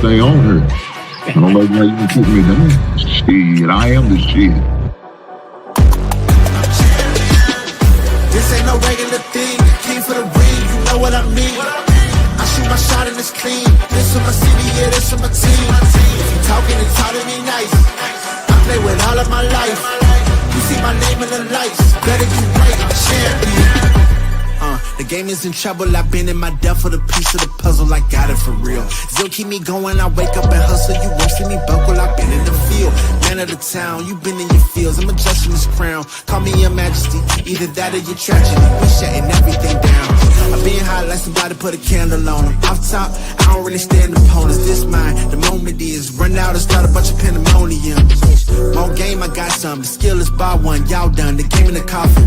stay on her. I don't know why you can put me down. Shit, I am the shit. This ain't no regular thing. I came for the ring, you know what I mean. I shoot my shot and it's clean. This for my city, yeah, this for my team. If you talking and talking me nice, I play with all of my life. You see my name in the lights, better get right, I'm champion. The game is in trouble, I've been in my depth for the piece of the puzzle, I got it for real. Still keep me going, I wake up and hustle, you won't see me buckle, I've been in the field. Man of the town, you been in your fields, I'm adjusting this crown. Call me your majesty, either that or your tragedy. We shutting everything down. I've been high like somebody put a candle on them. Off top, I don't really stand opponents, this mine. The moment is run out and start a bunch of pandemonium. More game, I got some, the skill is by one, y'all done, the game in the coffin.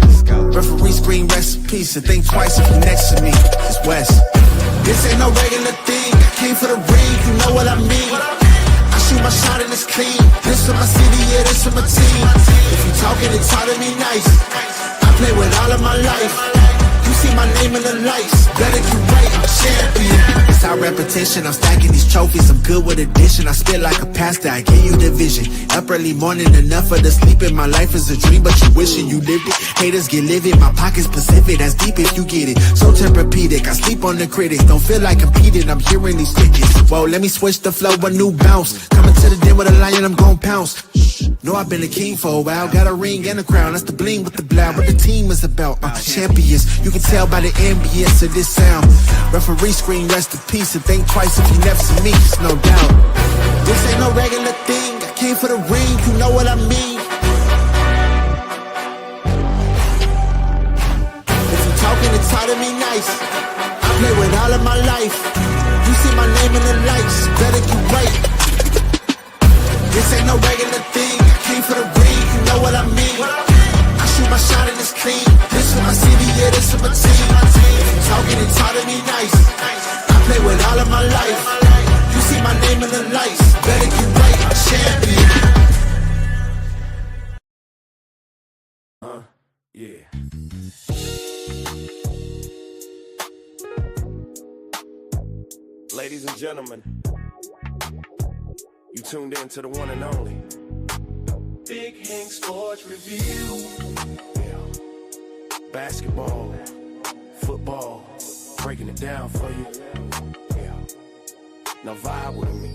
Referee screen recipes, and think twice if you next to me, it's West. This ain't no regular thing, I came for the ring, you know what I mean. I shoot my shot and it's clean, this for my city, yeah, this for my team. If you talking and talk to me nice, I play with all of my life. You see my name in the lights, better get right, I'm champion. It's our repetition, I'm stacking these trophies, I'm good with addition. I spit like a pastor, I give you the vision. Up early morning, enough for the sleeping. My life is a dream, but you wishing you lived it. Haters get livid, my pocket's Pacific, that's deep if you get it. So therapeutic, I sleep on the critics. Don't feel like competing, I'm hearing these tickets. Whoa, let me switch the flow, a new bounce. Coming to the den with a lion, I'm gon' pounce. Know I've been a king for a while, got a ring and a crown, that's the bling with the blow. What the team is about, champions. You can tell by the ambience of this sound. Referee screen, rest in peace, and think twice if you never see me, it's no doubt. This ain't no regular thing, I came for the ring, you know what I mean. If you talking and talk to me nice, I play with all of my life. You see my name in the lights, better get right. This ain't no regular thing, I came for the ring, you know what I mean. I shoot my shot and it's clean, this for my city, yeah, this for my team. If you talking and talk to me nice, I play with all of my life. You see my name in the lights, better get right, I'm champion. Yeah. Ladies and gentlemen, you tuned in to the one and only Big Hank Sports Review. Yeah. Basketball, football, breaking it down for you. Yeah. Now vibe with me.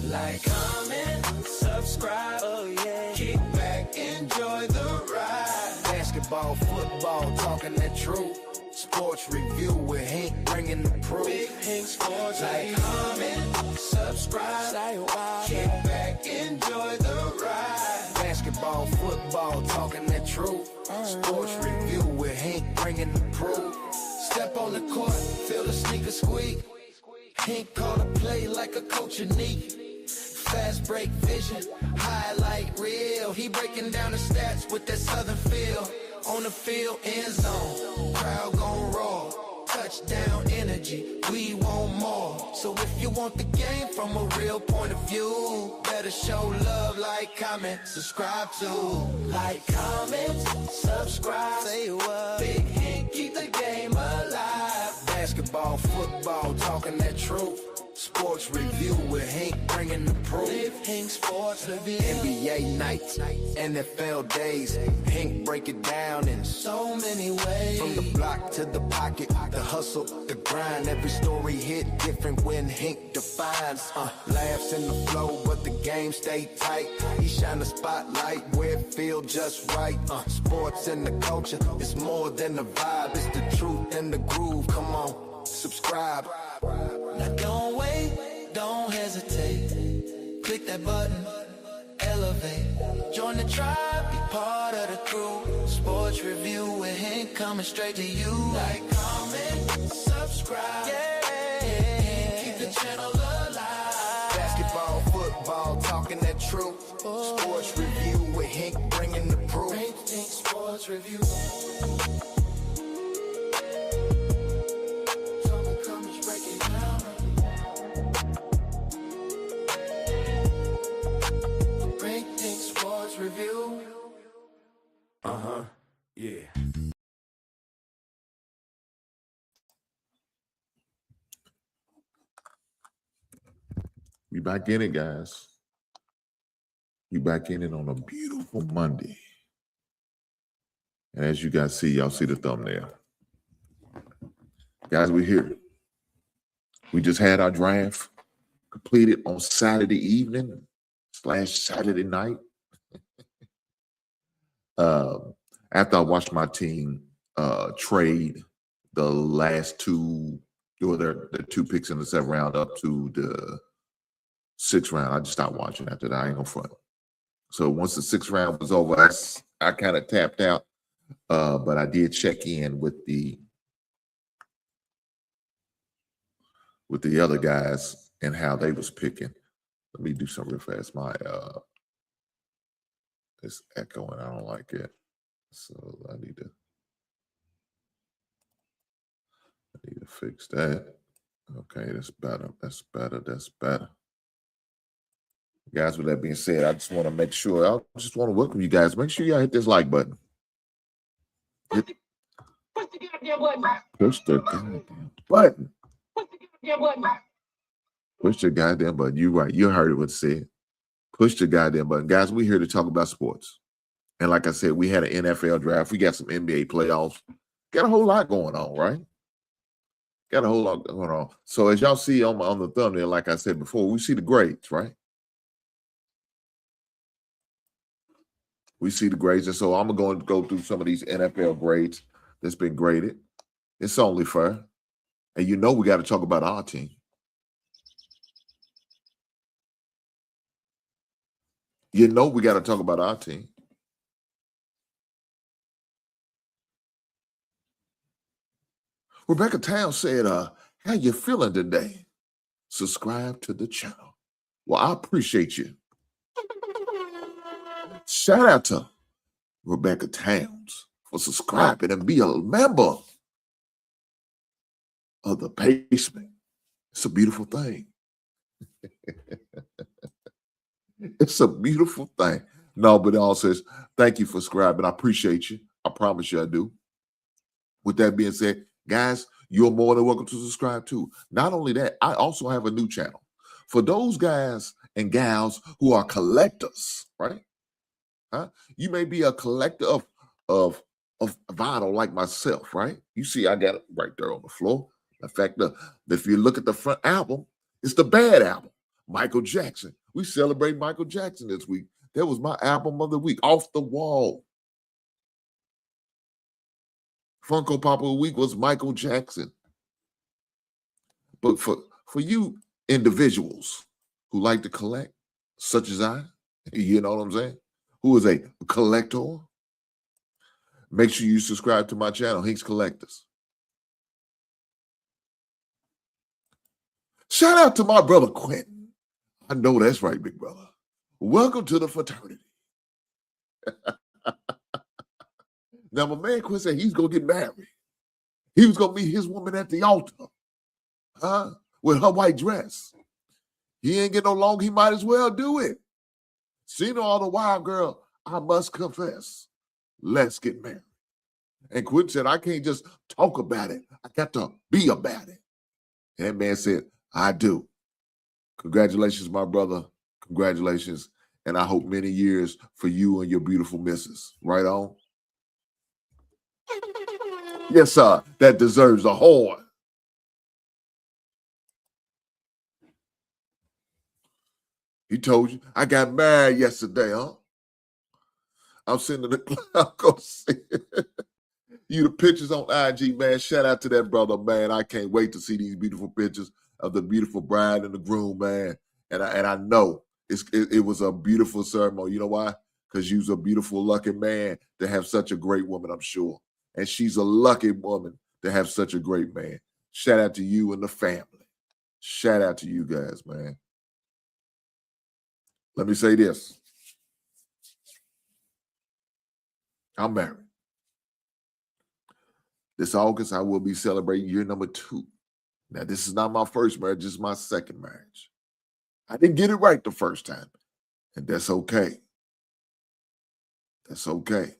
Like, comment, subscribe, oh yeah. Kick back, enjoy the ride. Basketball, football, talking that truth. Sports review with Hank bringing the proof. Big Hank Sports. Like, comment, subscribe, say why. Kick back, enjoy the ride. Basketball, football, talking that truth. Sports review with Hank bringing the proof. Step on the court, feel the sneaker squeak. Hank call a play like a coach unique. Fast break vision, highlight reel. He breaking down the stats with that southern feel. On the field, end zone, crowd gon' roar. Touchdown energy, we want more. So if you want the game from a real point of view, better show love, like, comment, subscribe to. Like, comment, subscribe, say what. Big Hank, keep the game alive. Basketball, football, talking that truth. Sports review with Hank bringing the proof. Big Hank Sports Review. NBA nights, NFL days. Hank break it down in so many ways. From the block to the pocket, the hustle, the grind. Every story hit different when Hank defines. Laughs in the flow, but the game stay tight. He shine the spotlight where it feel just right. Sports and the culture, it's more than a vibe. It's the truth and the groove. Come on, subscribe. Now don't wait, don't hesitate. Click that button, elevate. Join the tribe, be part of the crew. Sports review with Hank coming straight to you. Like, comment, subscribe. Yeah, keep the channel alive. Basketball, football, talking that truth. Sports review with Hank bringing the proof. Hank Sports Review. Review. Yeah. We back in it, guys. We back in it on a beautiful Monday. And as you guys see, y'all see the thumbnail. Guys, we're here. We just had our draft completed on Saturday evening / Saturday night. After I watched my team trade the last two, or the 2 picks in the 7th round up to the 6th round, I just stopped watching after that. I ain't gonna front. So once the 6th round was over, I kind of tapped out. But I did check in with the other guys and how they was picking. Let me do something real fast. My it's echoing. I don't like it. So I need to fix that. Okay, that's better. That's better. That's better. Guys, with that being said, I just want to make sure. I just want to welcome you guys. Make sure y'all hit this like button. Push the goddamn button. Push the goddamn button. Push the goddamn button. Push the goddamn button. You're right. You heard it what it said. Push the goddamn button. Guys, we're here to talk about sports. And like I said, we had an NFL draft. We got some NBA playoffs. Got a whole lot going on, right? Got a whole lot going on. So as y'all see on the thumbnail, like I said before, we see the grades, right? We see the grades. And so I'm going to go through some of these NFL grades that's been graded. It's only fair. And you know we got to talk about our team. You know we got to talk about our team. Rebecca Town said, how you feeling today? Subscribe to the channel. Well, I appreciate you. Shout out to Rebecca Towns for subscribing and be a member of the basement. It's a beautiful thing. It's a beautiful thing. No, but it all says, thank you for subscribing. I appreciate you. I promise you I do. With that being said, guys, you're more than welcome to subscribe too. Not only that, I also have a new channel. For those guys and gals who are collectors, right? You may be a collector of vinyl like myself, right? You see, I got it right there on the floor. In fact, if you look at the front album, it's the Bad album, Michael Jackson. We celebrate Michael Jackson this week. That was my album of the week, Off the Wall. Funko Pop of the week was Michael Jackson. But for you individuals who like to collect, such as I, you know what I'm saying? Who is a collector, make sure you subscribe to my channel, Hinks Collectors. Shout out to my brother Quentin. I know that's right, big brother. Welcome to the fraternity. Now, my man Quentin said he's going to get married. He was going to meet his woman at the altar, with her white dress. He ain't get no long, he might as well do it. Seen all the wild girl, I must confess. Let's get married. And Quentin said, I can't just talk about it. I got to be about it. And that man said, I do. Congratulations, my brother. Congratulations. And I hope many years for you and your beautiful missus. Right on? Yes, sir. That deserves a horn. He told you, I got married yesterday, huh? I'm sitting in the cloud. Go see it. You the pictures on IG, man. Shout out to that brother, man. I can't wait to see these beautiful pictures of the beautiful bride and the groom, man. And I know it was a beautiful ceremony. You know why? Because you was a beautiful, lucky man to have such a great woman, I'm sure. And she's a lucky woman to have such a great man. Shout out to you and the family. Shout out to you guys, man. Let me say this. I'm married. This August, I will be celebrating year number 2. Now, this is not my first marriage. This is my second marriage. I didn't get it right the first time, and that's okay. That's okay.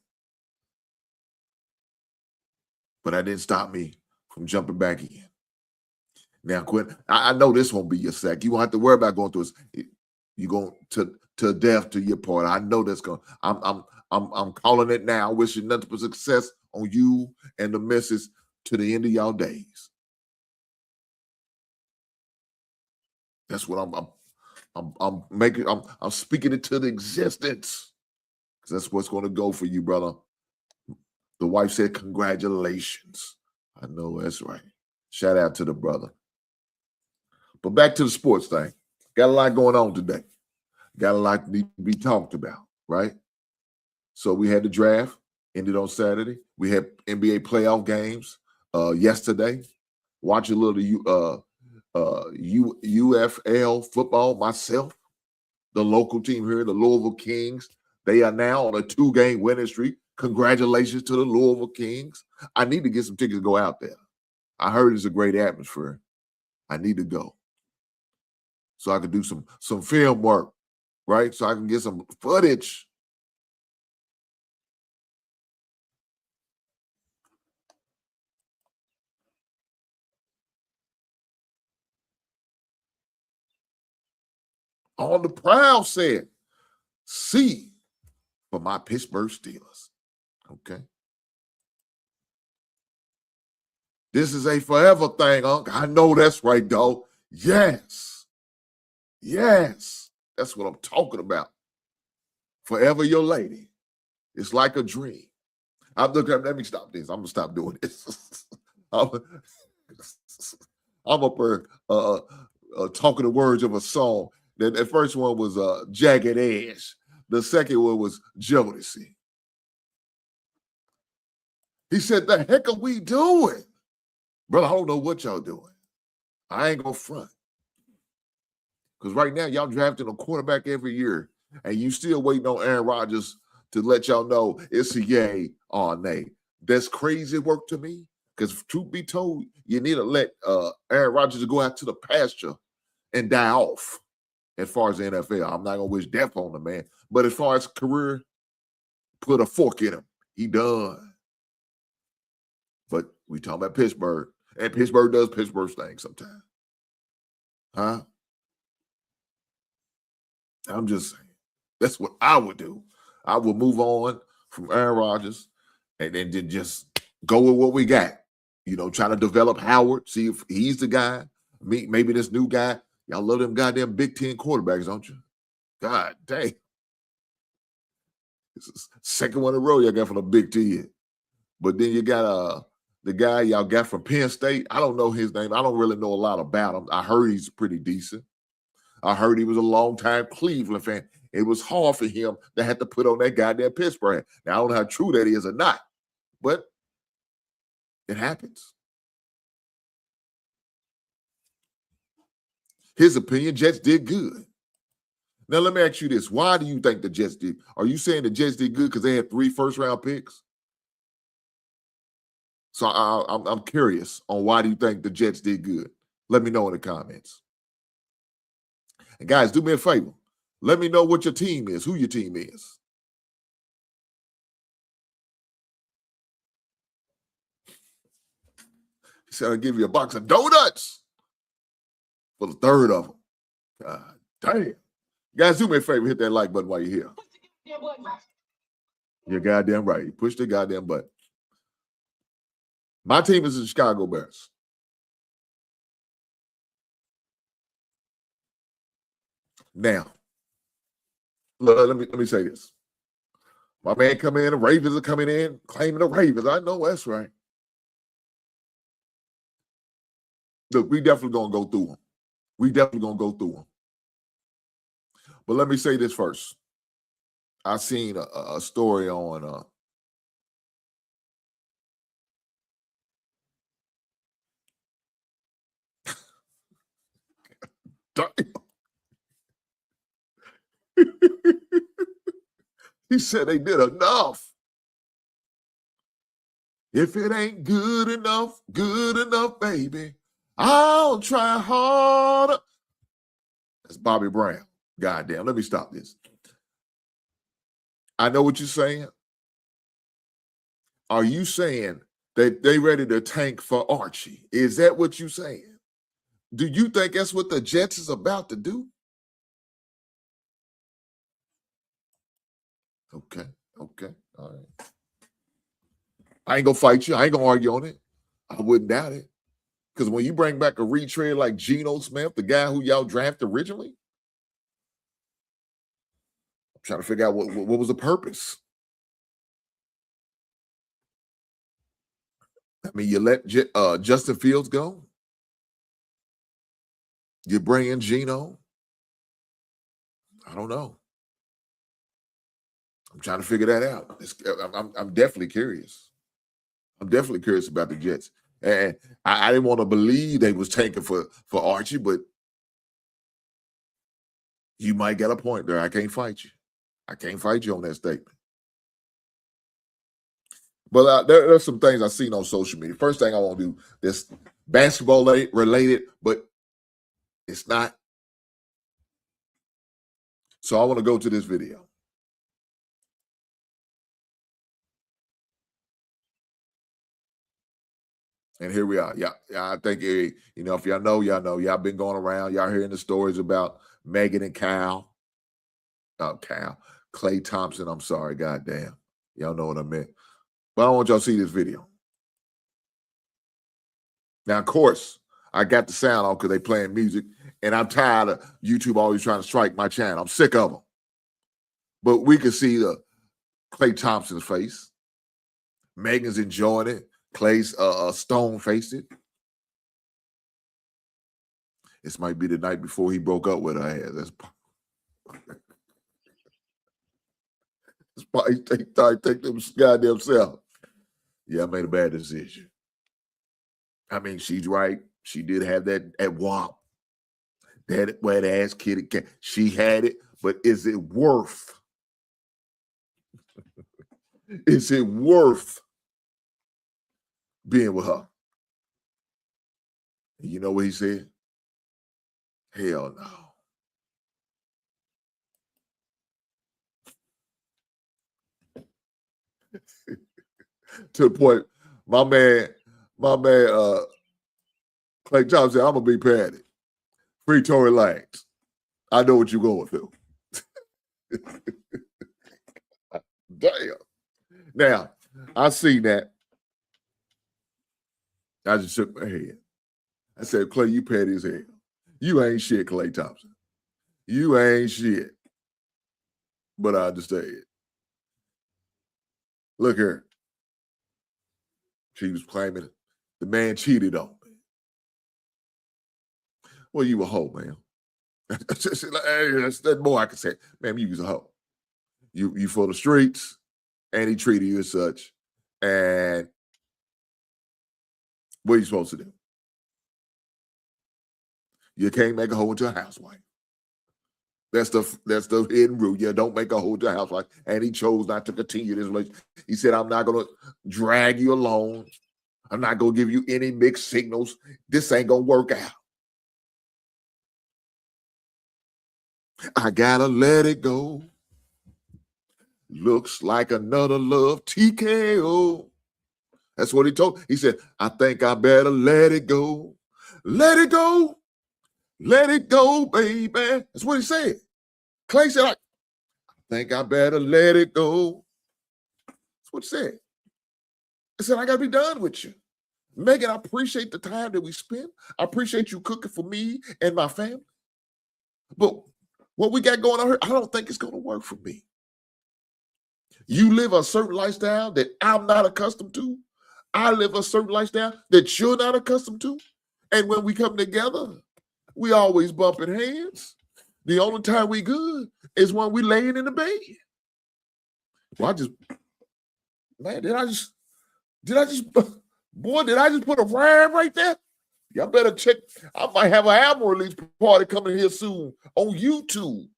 But that didn't stop me from jumping back in. Now, Quinn, I know this won't be your sack. You won't have to worry about going through this. You're going to death to your part. I know that's going. I'm calling it now. Wishing nothing but success on you and the missus to the end of y'all days. That's what I'm making. I'm speaking it to the existence, because that's what's going to go for you, brother. The wife said, "Congratulations." I know that's right. Shout out to the brother. But back to the sports thing. Got a lot going on today. Got a lot to be talked about, right? So we had the draft, ended on Saturday. We had NBA playoff games yesterday. Watch a little UFL football myself. The local team here, the Louisville Kings, they are now on a 2-game winning streak. Congratulations to the Louisville Kings. I need to get some tickets to go out there. I heard it's a great atmosphere. I need to go so I can do some film work, right? So I can get some footage. On the proud said, "C for my Pittsburgh Steelers." Okay. This is a forever thing, Unc. I know that's right, though. Yes. Yes. That's what I'm talking about. Forever your lady. It's like a dream. Let me stop this. I'm going to stop doing this. I'm up here talking the words of a song. The first one was Jagged Edge. The second one was Jodeci. He said, "The heck are we doing?" Brother, I don't know what y'all doing. I ain't going to front. Because right now, y'all drafting a quarterback every year, and you still waiting on Aaron Rodgers to let y'all know it's a yay or nay. That's crazy work to me, because truth be told, you need to let Aaron Rodgers go out to the pasture and die off. As far as the NFL, I'm not going to wish death on the man. But as far as career, put a fork in him. He done. But we talking about Pittsburgh, and Pittsburgh does Pittsburgh things sometimes. Huh? I'm just saying. That's what I would do. I would move on from Aaron Rodgers and then just go with what we got. You know, trying to develop Howard, see if he's the guy. Maybe this new guy. Y'all love them goddamn Big Ten quarterbacks, don't you? God dang. This is second one in a row y'all got from the Big Ten. But then you got the guy y'all got from Penn State. I don't know his name. I don't really know a lot about him. I heard he's pretty decent. I heard he was a longtime Cleveland fan. It was hard for him to have to put on that goddamn Pittsburgh. Now, I don't know how true that is or not, but it happens. His opinion, Jets did good. Now, let me ask you this. Why do you think the Jets did? Are you saying the Jets did good because they had 3 first-round picks? So I'm curious on why do you think the Jets did good? Let me know in the comments. And guys, do me a favor. Let me know what your team is, who your team is. He said, "I'll give you a box of donuts for the third of them." God damn. Guys, do me a favor. Hit that like button while you're here. You're goddamn right. Push the goddamn button. My team is the Chicago Bears. Now, let me say this. My man come in, the Ravens are coming in, claiming the Ravens. I know that's right. Look, we definitely going to go through them. We definitely going to go through them. But let me say this first. I seen a story on he said they did enough. If it ain't good enough, baby, I'll try harder. That's Bobby Brown. Goddamn, let me stop this. I know what you're saying. Are you saying that they ready to tank for Archie? Is that what you're saying? Do you think that's what the Jets is about to do? Okay. All right. I ain't gonna fight you. I ain't gonna argue on it. I wouldn't doubt it. Because when you bring back a retread like Geno Smith, the guy who y'all drafted originally, I'm trying to figure out what was the purpose. I mean, you let Justin Fields go. You bring in Geno. I don't know. I'm trying to figure that out. I'm definitely curious. I'm definitely curious about the Jets. And I didn't want to believe they was tanking for Archie, but you might get a point there. I can't fight you. I can't fight you on that statement. But there's some things I've seen on social media. First thing I want to do, this basketball related, but it's not. So I want to go to this video. And here we are. Yeah, I think, if y'all know, y'all been going around. Y'all hearing the stories about Megan and Clay Thompson. I'm sorry, goddamn. Y'all know what I meant. But I want y'all to see this video. Now, of course, I got the sound on because they playing music, and I'm tired of YouTube always trying to strike my channel. I'm sick of them. But we can see the Clay Thompson's face. Megan's enjoying it. Clay's stone-faced it. This might be the night before he broke up with her ass. That's probably take them goddamn self. Yeah, I made a bad decision. I mean, she's right. She did have that at WAP. That wet ass kitty cat. She had it, but is it worth? Is it worth being with her? And you know what he said? Hell no. To the point, my man, Clay Thompson said, I'm gonna be patty. Free Tory Lanez. I know what you're going through. Damn. Now, I see that. I just shook my head. I said, Clay, you petty as hell. You ain't shit, Clay Thompson. You ain't shit. But I understand. Look here. She was claiming the man cheated on me. Well, you a hoe, man. That's more I can say. Man, you was a hoe. You for the streets, and he treated you as such. And what are you supposed to do? You can't make a hoe into a housewife. That's the hidden rule. Yeah, don't make a hoe into a housewife. And he chose not to continue this relationship. He said, I'm not going to drag you along. I'm not going to give you any mixed signals. This ain't going to work out. I got to let it go. Looks like another love TKO. That's what he told. He said, I think I better let it go. Let it go. Let it go, baby. That's what he said. Clay said, I think I better let it go. That's what he said. I said, I got to be done with you. Megan, I appreciate the time that we spent. I appreciate you cooking for me and my family. But what we got going on here, I don't think it's going to work for me. You live a certain lifestyle that I'm not accustomed to. I live a certain lifestyle that you're not accustomed to. And when we come together, we always bumping hands. The only time we good is when we laying in the bed. Well, did I just put a rhyme right there? Y'all better check. I might have an album release party coming here soon on YouTube.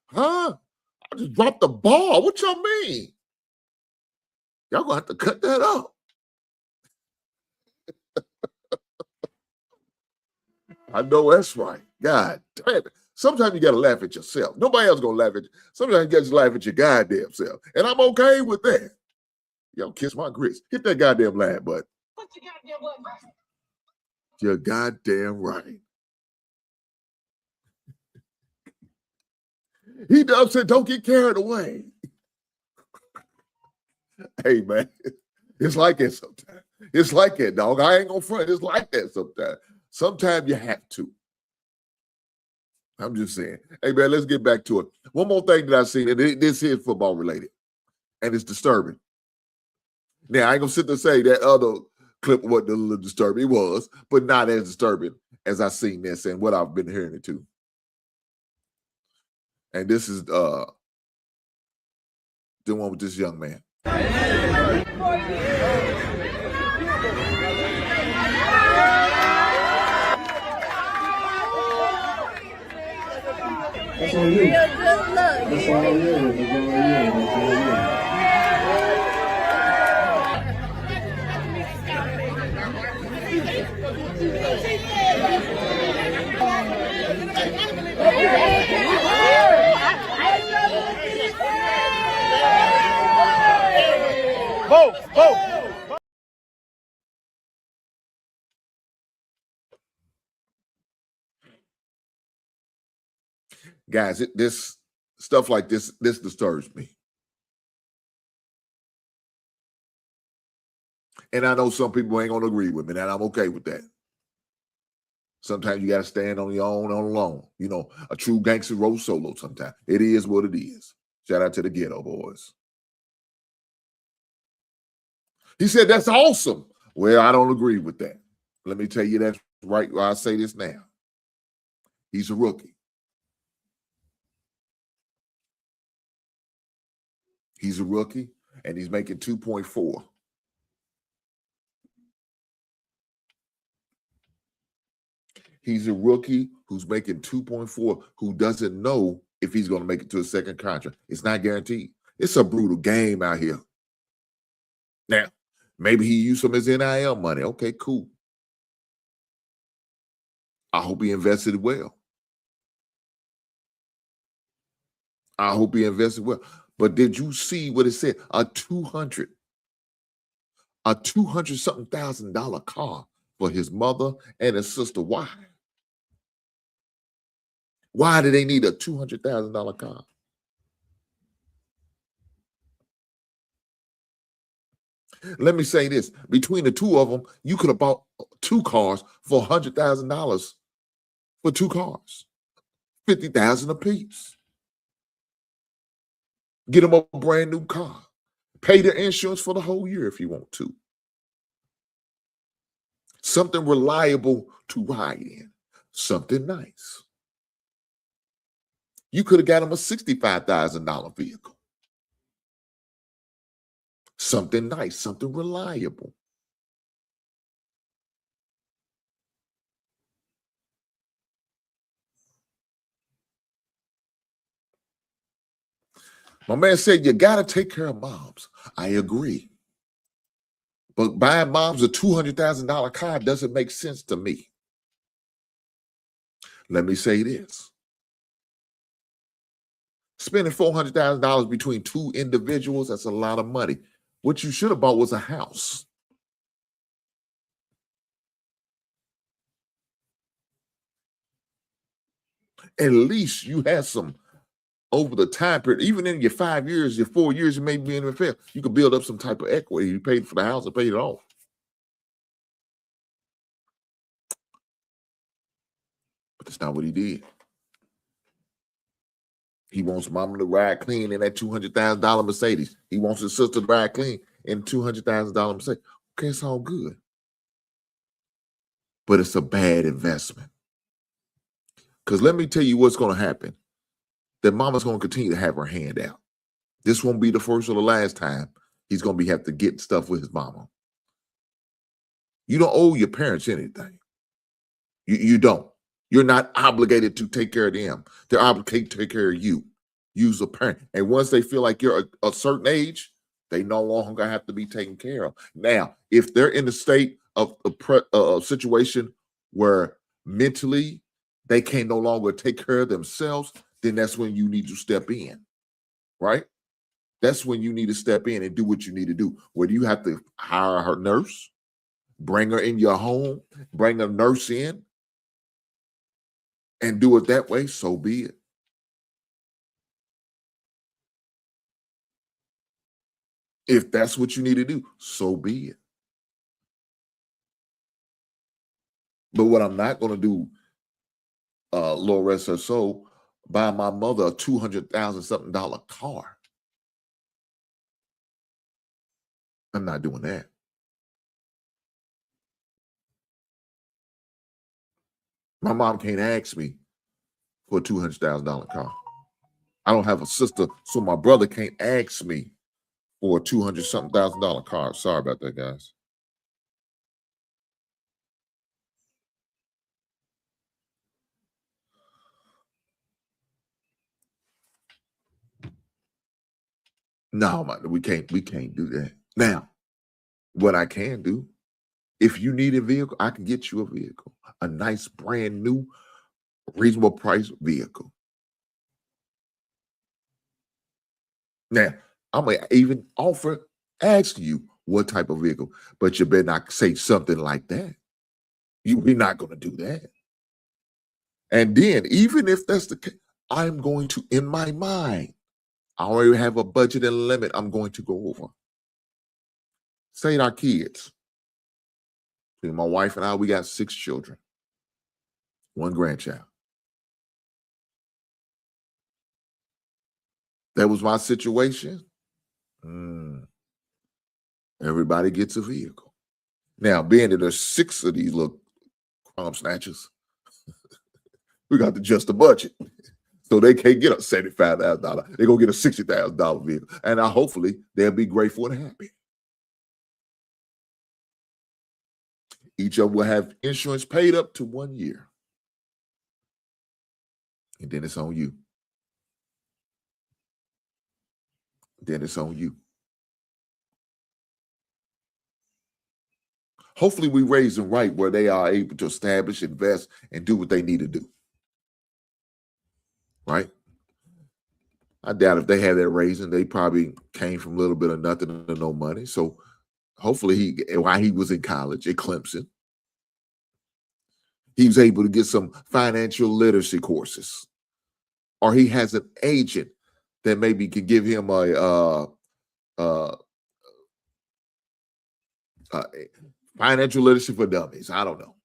Huh? I just dropped the ball. What y'all mean? Y'all gonna have to cut that up. I know that's right. God damn it. Sometimes you gotta laugh at yourself. Nobody else gonna laugh at you. Sometimes you gotta just laugh at your goddamn self. And I'm okay with that. Y'all kiss my grits. Hit that goddamn laugh button. What's your goddamn button? You're goddamn right. He said, don't get carried away. Hey, man, it's like that sometimes. It's like that, dog. I ain't gonna front. It's like that sometimes. Sometimes you have to. I'm just saying. Hey, man, let's get back to it. One more thing that I seen, and this is football related, and it's disturbing. Now, I ain't gonna sit there and say that other clip wasn't a little disturbing. It was, but not as disturbing as I seen this and what I've been hearing it too. And this is the one with this young man. That's on you. That's all you. That's all you. Guys, this stuff like this disturbs me. And I know some people ain't gonna agree with me, and I'm okay with that. Sometimes you gotta stand on your own alone. You know, a true gangster roll solo sometimes. It is what it is. Shout out to the ghetto boys. He said, that's awesome. Well, I don't agree with that. Let me tell you that's right. I'll say this now. He's a rookie. He's a rookie, and he's making 2.4. He's a rookie who's making 2.4, who doesn't know if he's going to make it to a second contract. It's not guaranteed. It's a brutal game out here. Now, maybe he used some of his NIL money. Okay, cool. I hope he invested well. I hope he invested well. But did you see what it said? A $200 something thousand car for his mother and his sister. Why? Why do they need a $200,000 car? Let me say this. Between the two of them, you could have bought 2 cars for $100,000 for 2 cars. $50,000 apiece. Get them a brand new car. Pay their insurance for the whole year if you want to. Something reliable to ride in. Something nice. You could have got them a $65,000 vehicle. Something nice, something reliable. My man said, you got to take care of moms. I agree. But buying moms a $200,000 car doesn't make sense to me. Let me say this. Spending $400,000 between 2 individuals, that's a lot of money. What you should have bought was a house. At least you had some over the time period, even in your 5 years, your 4 years, you may be in the NFL, you could build up some type of equity. You paid for the house and paid it off. But that's not what he did. He wants mama to ride clean in that $200,000 Mercedes. He wants his sister to ride clean in $200,000 Mercedes. Okay, it's all good. But it's a bad investment. Because let me tell you what's going to happen. That mama's going to continue to have her hand out. This won't be the first or the last time he's going to have to get stuff with his mama. You don't owe your parents anything. You don't. You're not obligated to take care of them. They're obligated to take care of you. Use a parent. And once they feel like you're a certain age, they no longer have to be taken care of. Now, if they're in a state of a situation where mentally they can no longer take care of themselves, then that's when you need to step in, right? That's when you need to step in and do what you need to do. Whether you have to hire her nurse, bring her in your home, bring a nurse in, and do it that way, so be it. If that's what you need to do, so be it. But what I'm not going to do, Lord rest her soul, buy my mother a $200,000 something car. I'm not doing that. My mom can't ask me for a $200,000 car. I don't have a sister, so my brother can't ask me for a $200 something thousand car. Sorry about that, guys. No, we can't do that. Now, what I can do, if you need a vehicle, I can get you a vehicle, a nice brand new, reasonable price vehicle. Now, I may even ask you what type of vehicle, but you better not say something like that. We're not going to do that. And then, even if that's the case, I'm going to, in my mind, I already have a budget and a limit I'm going to go over. Say our kids. My wife and I, we got 6 children, 1 grandchild. That was my situation. Everybody gets a vehicle. Now, being that there's 6 of these little crumb snatchers, we got to adjust the budget. So they can't get a $75,000. They're going to get a $60,000 vehicle. And hopefully they'll be grateful and happy. Each of them will have insurance paid up to 1 year. And then it's on you. Then it's on you. Hopefully we raise them right where they are able to establish, invest, and do what they need to do. Right? I doubt if they had that raising, they probably came from a little bit of nothing to no money. So hopefully while he was in college at Clemson, he was able to get some financial literacy courses. Or he has an agent that maybe can give him a financial literacy for dummies. I don't know.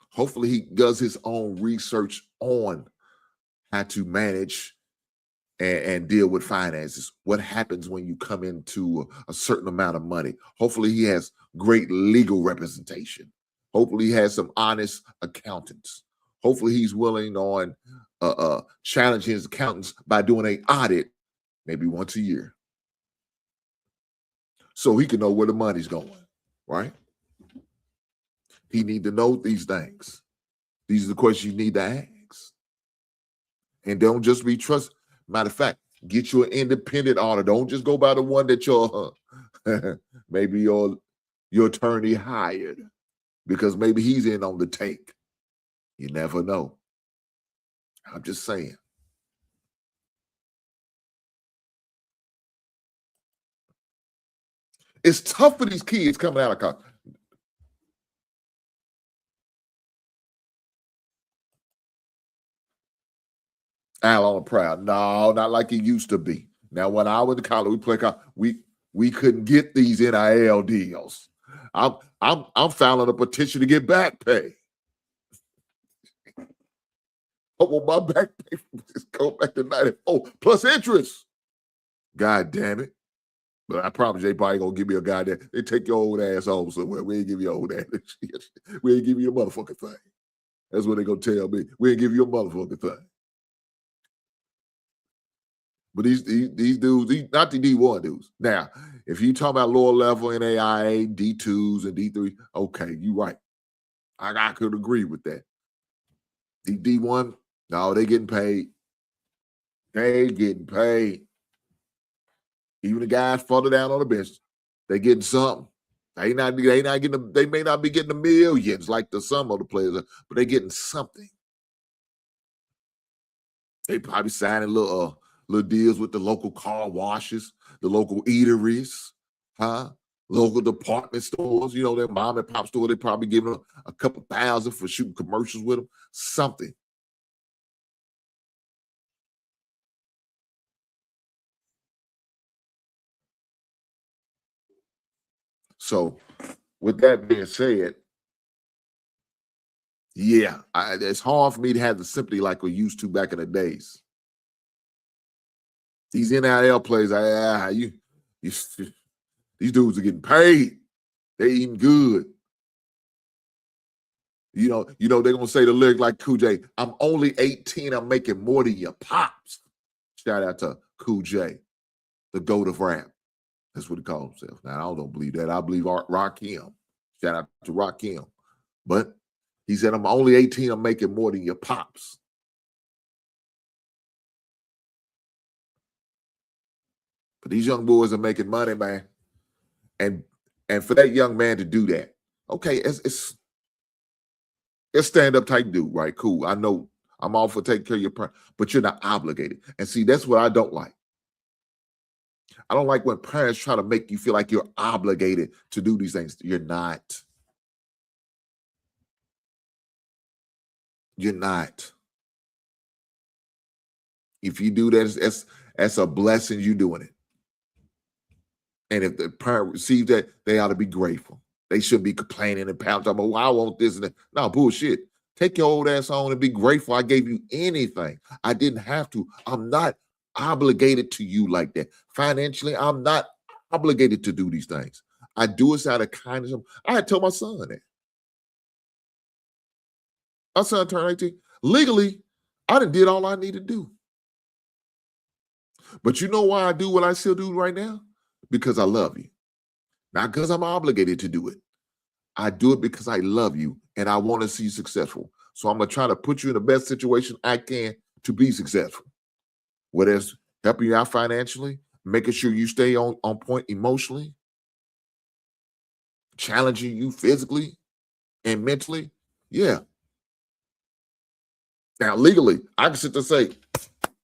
Hopefully he does his own research on how to manage and deal with finances. What happens when you come into a certain amount of money? Hopefully he has great legal representation. Hopefully he has some honest accountants. Hopefully he's willing on challenging his accountants by doing an audit maybe once a year, so he can know where the money's going, right? He need to know these things. These are the questions you need to ask. And don't just be trust. Matter of fact, get you an independent auditor. Don't just go by the one that your maybe your attorney hired, because maybe he's in on the take. You never know. I'm just saying. It's tough for these kids coming out of college. Al on the proud. No, not like it used to be. Now, when I went to college, we played college, we couldn't get these NIL deals. I'm filing a petition to get back pay. I want my back pay just go back to 94 plus interest. God damn it. But I promise they probably gonna give me a guy that they take your old ass home somewhere. We ain't give you your old ass shit. We ain't give you a motherfucking thing. That's what they gonna tell me. We ain't give you a motherfucking thing. But these dudes, not the D1 dudes. Now, if you talk about lower level NAIA, D2s and D3, okay, you right. I could agree with that. The D1, no, they getting paid. They getting paid. Even the guys further down on the bench, they getting something. They may not be getting the millions like some of the players, but they getting something. They probably signing little deals with the local car washes, the local eateries, local department stores. You know, their mom and pop store, they probably giving them a couple thousand for shooting commercials with them. Something. So with that being said, yeah, it's hard for me to have the sympathy like we used to back in the days. These NIL players, these dudes are getting paid. They eating good. You know, they're gonna say the lyric like Cool J, I'm only 18, I'm making more than your pops. Shout out to Cool J, the GOAT of rap. That's what he calls himself. Now, I don't believe that. I believe Rakim. Shout out to Rakim. But he said, I'm only 18, I'm making more than your pops. But these young boys are making money, man. And for that young man to do that, okay, it's stand-up type dude, right? Cool. I know I'm all for taking care of your parents, but you're not obligated. And see, that's what I don't like. I don't like when parents try to make you feel like you're obligated to do these things. You're not. You're not. If you do that, that's a blessing you doing it. And if the parent receives that, they ought to be grateful. They shouldn't be complaining and pounding about, well, I want this and that. No, bullshit. Take your old ass on and be grateful I gave you anything. I didn't have to. I'm not obligated to you like that. Financially, I'm not obligated to do these things. I do it out of kindness. I had told my son that. My son turned 18. Legally, I done did all I need to do. But you know why I do what I still do right now? Because I love you. Not because I'm obligated to do it. I do it because I love you and I want to see you successful. So I'm going to try to put you in the best situation I can to be successful. Whether it's helping you out financially, making sure you stay on point emotionally, challenging you physically and mentally. Yeah. Now, legally, I can sit there and say,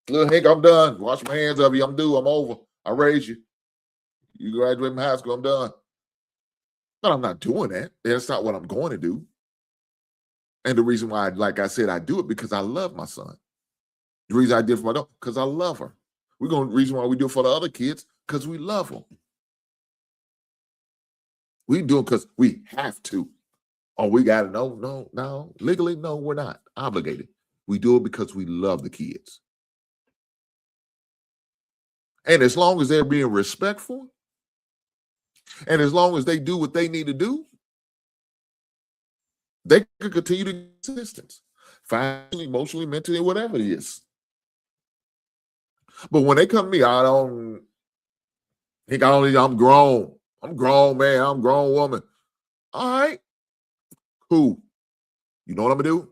little Hank, I'm done. Wash my hands of you. I'm due. I'm over. I raised you. You graduate from high school. I'm done. But I'm not doing that. That's not what I'm going to do. And the reason why, like I said, I do it because I love my son. The reason I did it for my daughter, because I love her. The reason why we do it for the other kids, because we love them. We do it because we have to. Oh, we got to no. Legally, no, we're not obligated. We do it because we love the kids. And as long as they're being respectful, and as long as they do what they need to do, they can continue to get assistance, financially, emotionally, mentally, whatever it is. But when they come to me, I'm grown. I'm grown, man. I'm grown woman. All right, cool. You know what I'm gonna do?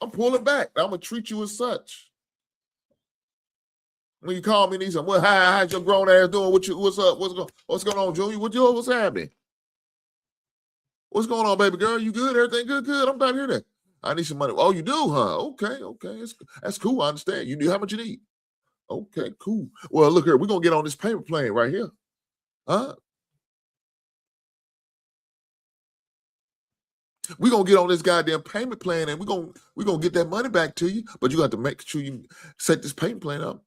I'm pulling back. I'm gonna treat you as such. When you call me and you say, well, how's your grown ass doing? What's up? What's going on, Junior? What's happening? What's going on, baby girl? You good? Everything good? Good. I'm down here then. I need some money. Oh, you do, huh? Okay. That's cool. I understand. You do how much you need? Okay, cool. Well, look here. We're gonna get on this payment plan right here. Huh? We're gonna get on this goddamn payment plan and we're gonna get that money back to you, but you have to make sure you set this payment plan up.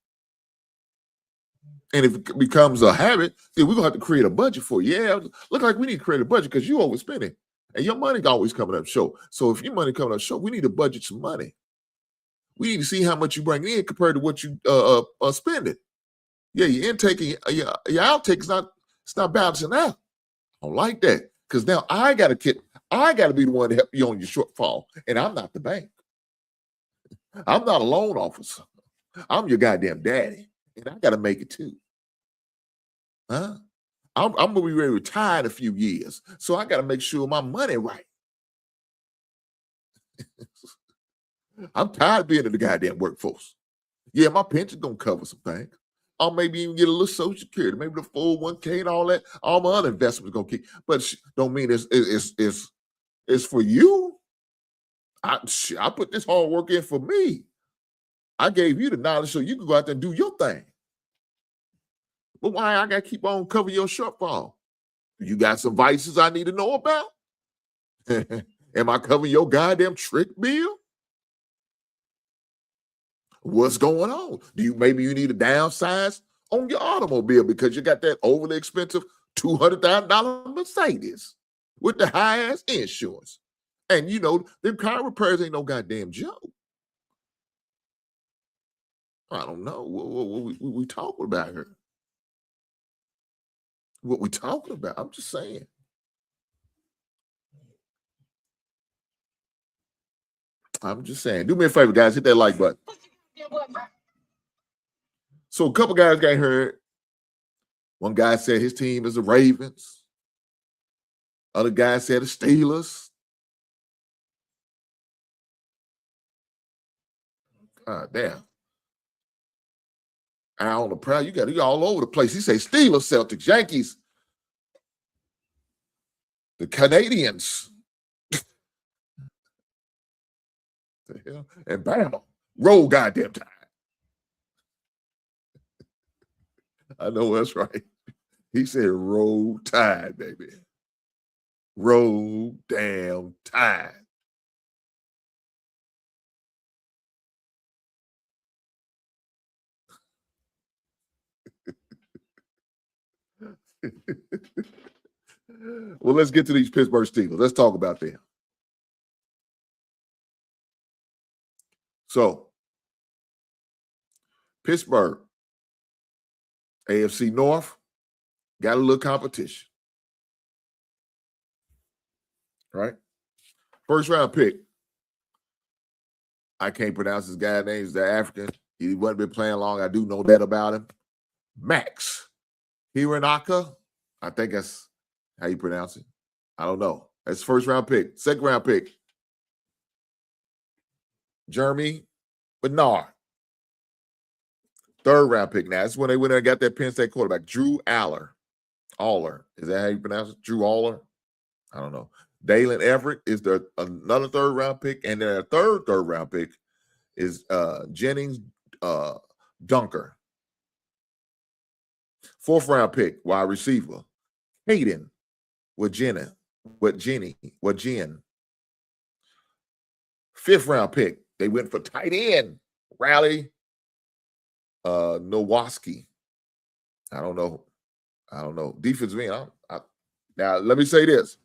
And if it becomes a habit, then we're gonna have to create a budget for you. Yeah, look like we need to create a budget because you overspending. And your money always coming up short. So if your money coming up short, we need to budget some money. We need to see how much you bring in compared to what you spending. Yeah, your intake and your outtake is not balancing out. I don't like that because now I gotta be the one to help you on your shortfall, and I'm not the bank. I'm not a loan officer. I'm your goddamn daddy, and I gotta make it too. Huh? I'm gonna be ready to retire in a few years, so I gotta make sure my money right. I'm tired of being in the goddamn workforce. Yeah, my pension gonna cover some things. I'll maybe even get a little Social Security, maybe the 401k and all that. All my other investments gonna keep, but don't mean it's for you. I put this hard work in for me. I gave you the knowledge so you can go out there and do your thing. But why I gotta keep on covering your shortfall? You got some vices I need to know about? Am I covering your goddamn trick bill? What's going on? Maybe you need to downsize on your automobile because you got that overly expensive $200,000 Mercedes with the high-ass insurance. And, you know, them car repairs ain't no goddamn joke. I don't know. What we talking about here? What we talking about? I'm just saying. I'm just saying. Do me a favor, guys. Hit that like button. So a couple guys got hurt. One guy said his team is the Ravens. Other guy said the Steelers. God damn. Al on the proud, you all over the place. He say Steelers, Celtics, Yankees, the Canadians. The hell? And Bama. Roll goddamn time. I know that's right. He said roll tide, baby. Roll damn tide. Well, let's get to these Pittsburgh Steelers. Let's talk about them. So, Pittsburgh, AFC North, got a little competition. Right? First round pick. I can't pronounce his guy's name. He's the African. He wasn't been playing long. I do know that about him. Max Hiranaka. I think that's how you pronounce it. I don't know. That's first round pick. Second round pick. Jeremy Bernard. Third round pick. Now, that's when they went there and got that Penn State quarterback, Drew Aller. Aller. Is that how you pronounce it? Drew Aller? I don't know. Dalen Everett is another third round pick. And their third round pick is Jennings Dunker. Fourth round pick, wide receiver, Hayden Jen. Fifth round pick, they went for tight end, Riley Nowaski. I don't know. Defensive end. Now, let me say this.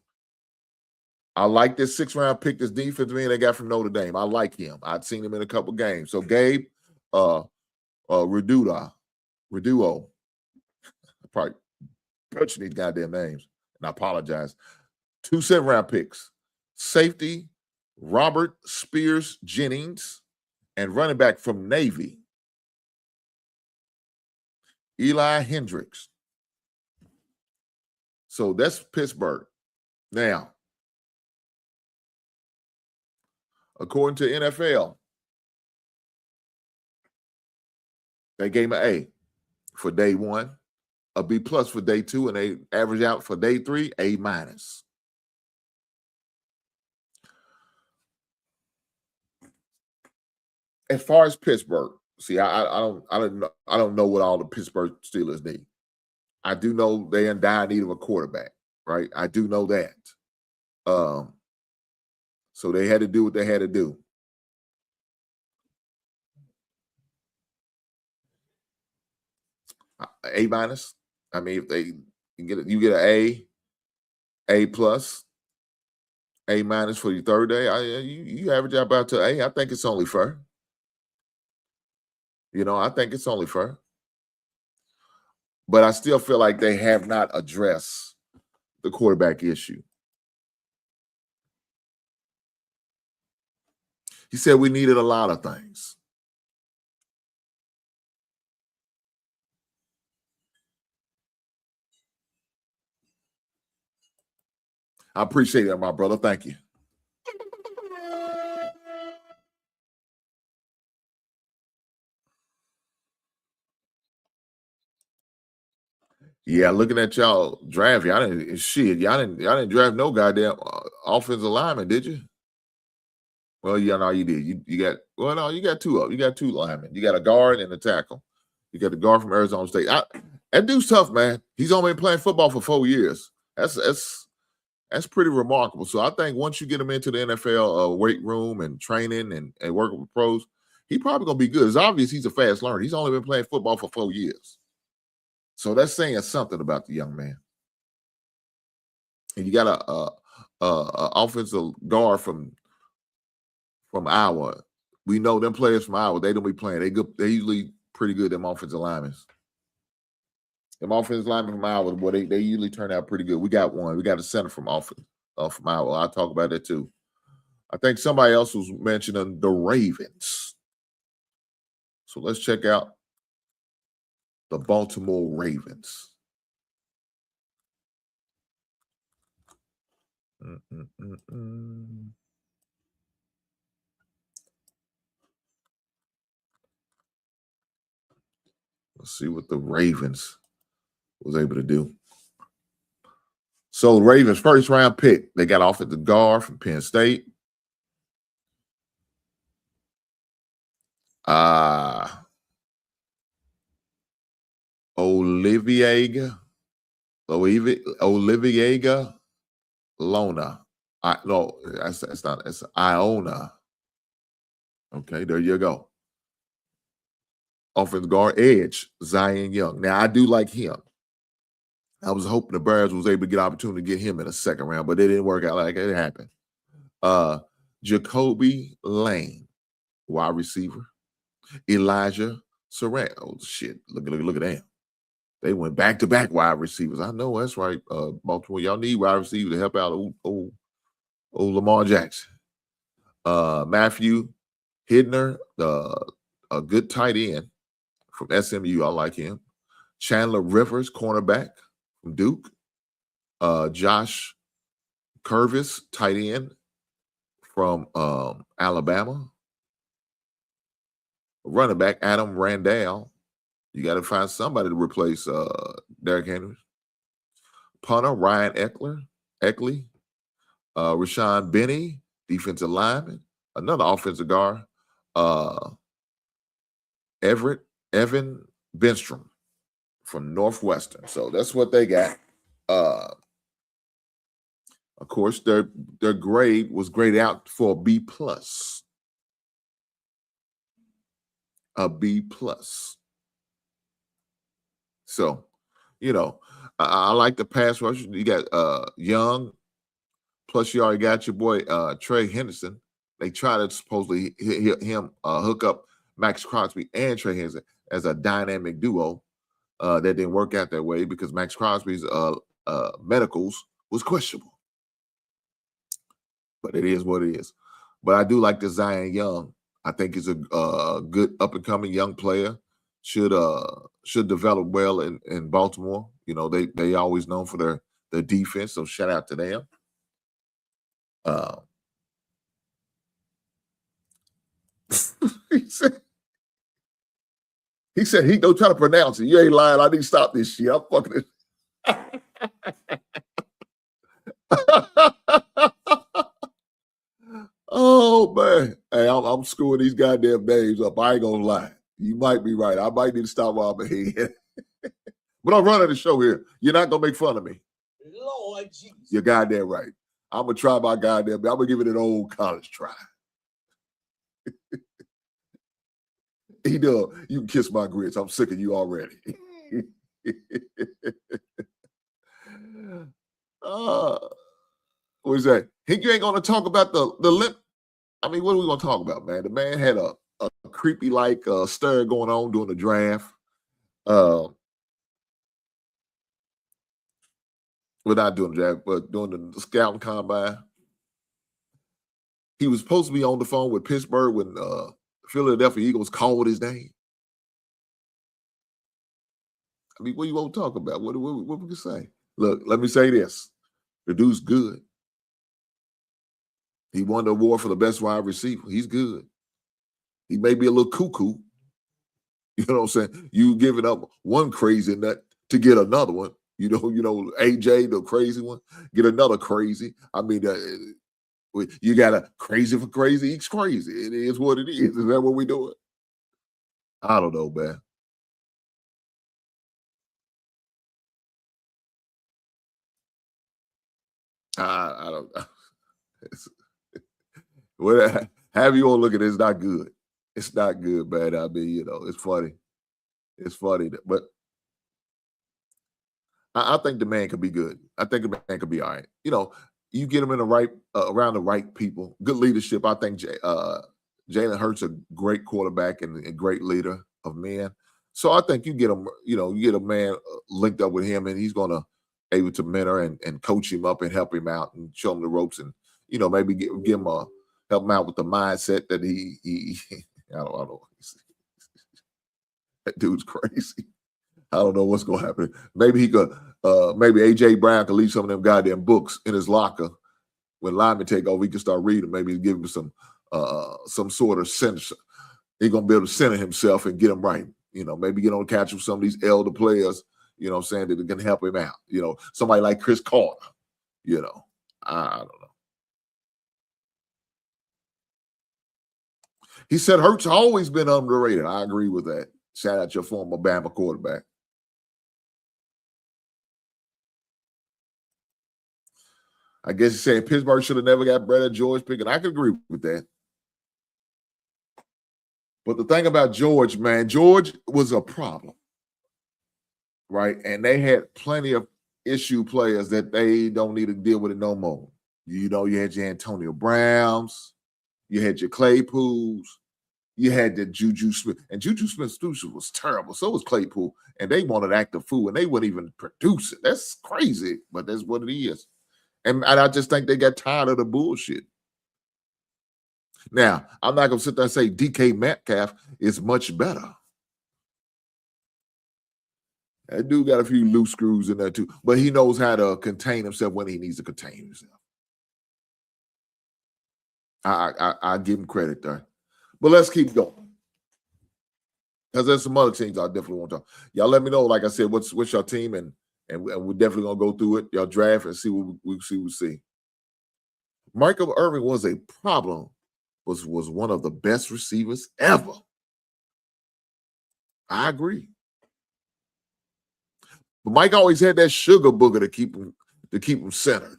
I like this sixth round pick, this defensive end they got from Notre Dame. I like him. I've seen him in a couple games. So Gabe Reduo. I probably butchered these goddamn names, and I apologize. 2 7th-round picks. Safety, Robert Spears Jennings, and running back from Navy, Eli Hendricks. So that's Pittsburgh. Now, according to NFL, they gave him an A for day 1, a B+ for day 2, and they average out for day 3, A-. As far as Pittsburgh, see, I don't know what all the Pittsburgh Steelers need. I do know they in dire need of a quarterback, right? I do know that. So they had to do what they had to do. A-. I mean, if they you get an A+, A+ for your third day. You average out about to A. I think it's only fair. I think it's only fair. But I still feel like they have not addressed the quarterback issue. He said we needed a lot of things. I appreciate that, my brother. Thank you. Yeah, looking at y'all draft, y'all didn't draft no goddamn offensive lineman, did you? Well, yeah, no, you did. You got 2 of them. You got 2 linemen. You got a guard and a tackle. You got the guard from Arizona State. That dude's tough, man. He's only been playing football for 4 years. That's pretty remarkable. So I think once you get him into the NFL weight room and training and working with pros, he probably gonna be good. It's obvious he's a fast learner. He's only been playing football for 4 years. So that's saying something about the young man. And you got a offensive guard from Iowa. We know them players from Iowa. They don't be playing. They good. They usually pretty good. Them offensive linemen. Them offensive linemen from Iowa, boy, they usually turn out pretty good. We got one. We got a center from Iowa. I'll talk about that too. I think somebody else was mentioning the Ravens. So let's check out the Baltimore Ravens. Let's see what the Ravens was able to do. So the Ravens' first round pick, they got offensive guard from Penn State. Olivier Lona. That's not. It's Iona. Okay, there you go. Offensive guard, edge, Zion Young. Now, I do like him. I was hoping the Bears was able to get opportunity to get him in the second round, but it didn't work out like it happened. Jacoby Lane, wide receiver. Elijah Surratt. Oh, shit. Look at that. They went back-to-back wide receivers. I know, that's right. Baltimore, y'all need wide receivers to help out old Lamar Jackson. Matthew Hidner, a good tight end from SMU. I like him. Chandler Rivers, cornerback from Duke. Josh Curvis, tight end from Alabama. Running back, Adam Randall. You got to find somebody to replace Derrick Henry. Punter, Ryan Eckley. Rashawn Benny, defensive lineman. Another offensive guard, Evan Benstrom from Northwestern. So that's what they got. Of course, their grade was graded out for a B+. A B+. So, I like the pass rush. You got Young, plus you already got your boy Trey Henderson. They try to supposedly him hook up Max Crosby and Trey Henderson as a dynamic duo. That didn't work out that way because Max Crosby's medicals was questionable. But it is what it is. But I do like the Zion Young. I think he's a good up-and-coming young player. Should develop well in Baltimore. They always known for their defense, so shout out to them. He said he don't try to pronounce it. You ain't lying. I need to stop this shit. I'm fucking it. Oh man. Hey, I'm screwing these goddamn names up. I ain't gonna lie. You might be right. I might need to stop while I'm ahead. But I'm running the show here. You're not gonna make fun of me. Lord Jesus. You're goddamn right. I'm gonna try my goddamn. I'm gonna give it an old college try. He does. You can kiss my grits. I'm sick of you already. What is that? You ain't gonna talk about the lip. I mean, what are we gonna talk about, man? The man had a creepy stir going on during the draft. We're not doing the draft, but during the scouting combine. He was supposed to be on the phone with Pittsburgh when Philadelphia Eagles called his name. I mean, what do you want to talk about? What we can say? Look, let me say this. The dude's good. He won the award for the best wide receiver. He's good. He may be a little cuckoo. You know what I'm saying? You giving up one crazy nut to get another one. You know, AJ, the crazy one, get another crazy. I mean, you got a crazy for crazy eats crazy. It is what it is. Is that what we doing? I don't know, man. I don't know. Have you all look at it, it's not good. It's not good, man. I mean, it's funny. It's funny. But I think the man could be good. I think the man could be all right. You know, you get him in the right around the right people. Good leadership. I think Jalen Hurts a great quarterback and a great leader of men. So I think you get him. You know, you get a man linked up with him, and he's going to able to mentor and coach him up and help him out and show him the ropes, and you know maybe give him help him out with the mindset that he I don't know. That dude's crazy. I don't know what's going to happen. Maybe he could. Maybe AJ Brown could leave some of them goddamn books in his locker when linemen take over. He can start reading. Maybe give him some sort of sense. He's gonna be able to center himself and get him right. You know, maybe get on the catch with some of these elder players. You know, what I'm saying that can help him out. You know, somebody like Chris Carter. You know, I don't know. He said Hurts always been underrated. I agree with that. Shout out your former Bama quarterback. I guess he's saying Pittsburgh should have never got Brett George pick, and I can agree with that. But the thing about George, man, George was a problem, right? And they had plenty of issue players that they don't need to deal with it no more. You know, you had your Antonio Browns, you had your Claypools, you had the Juju Smith, and Juju Smith-Schuster was terrible. So was Claypool, and they wanted active food, and they wouldn't even produce it. That's crazy, but that's what it is. And I just think they got tired of the bullshit. Now, I'm not going to sit there and say DK Metcalf is much better. That dude got a few loose screws in there too, but he knows how to contain himself when he needs to contain himself. I give him credit there. But let's keep going. Because there's some other teams I definitely want to talk. Y'all let me know, like I said, what's your team, and we're definitely going to go through it. Y'all draft and see what we see. Michael Irvin was a problem. Was one of the best receivers ever. I agree. But Mike always had that sugar booger to keep him centered.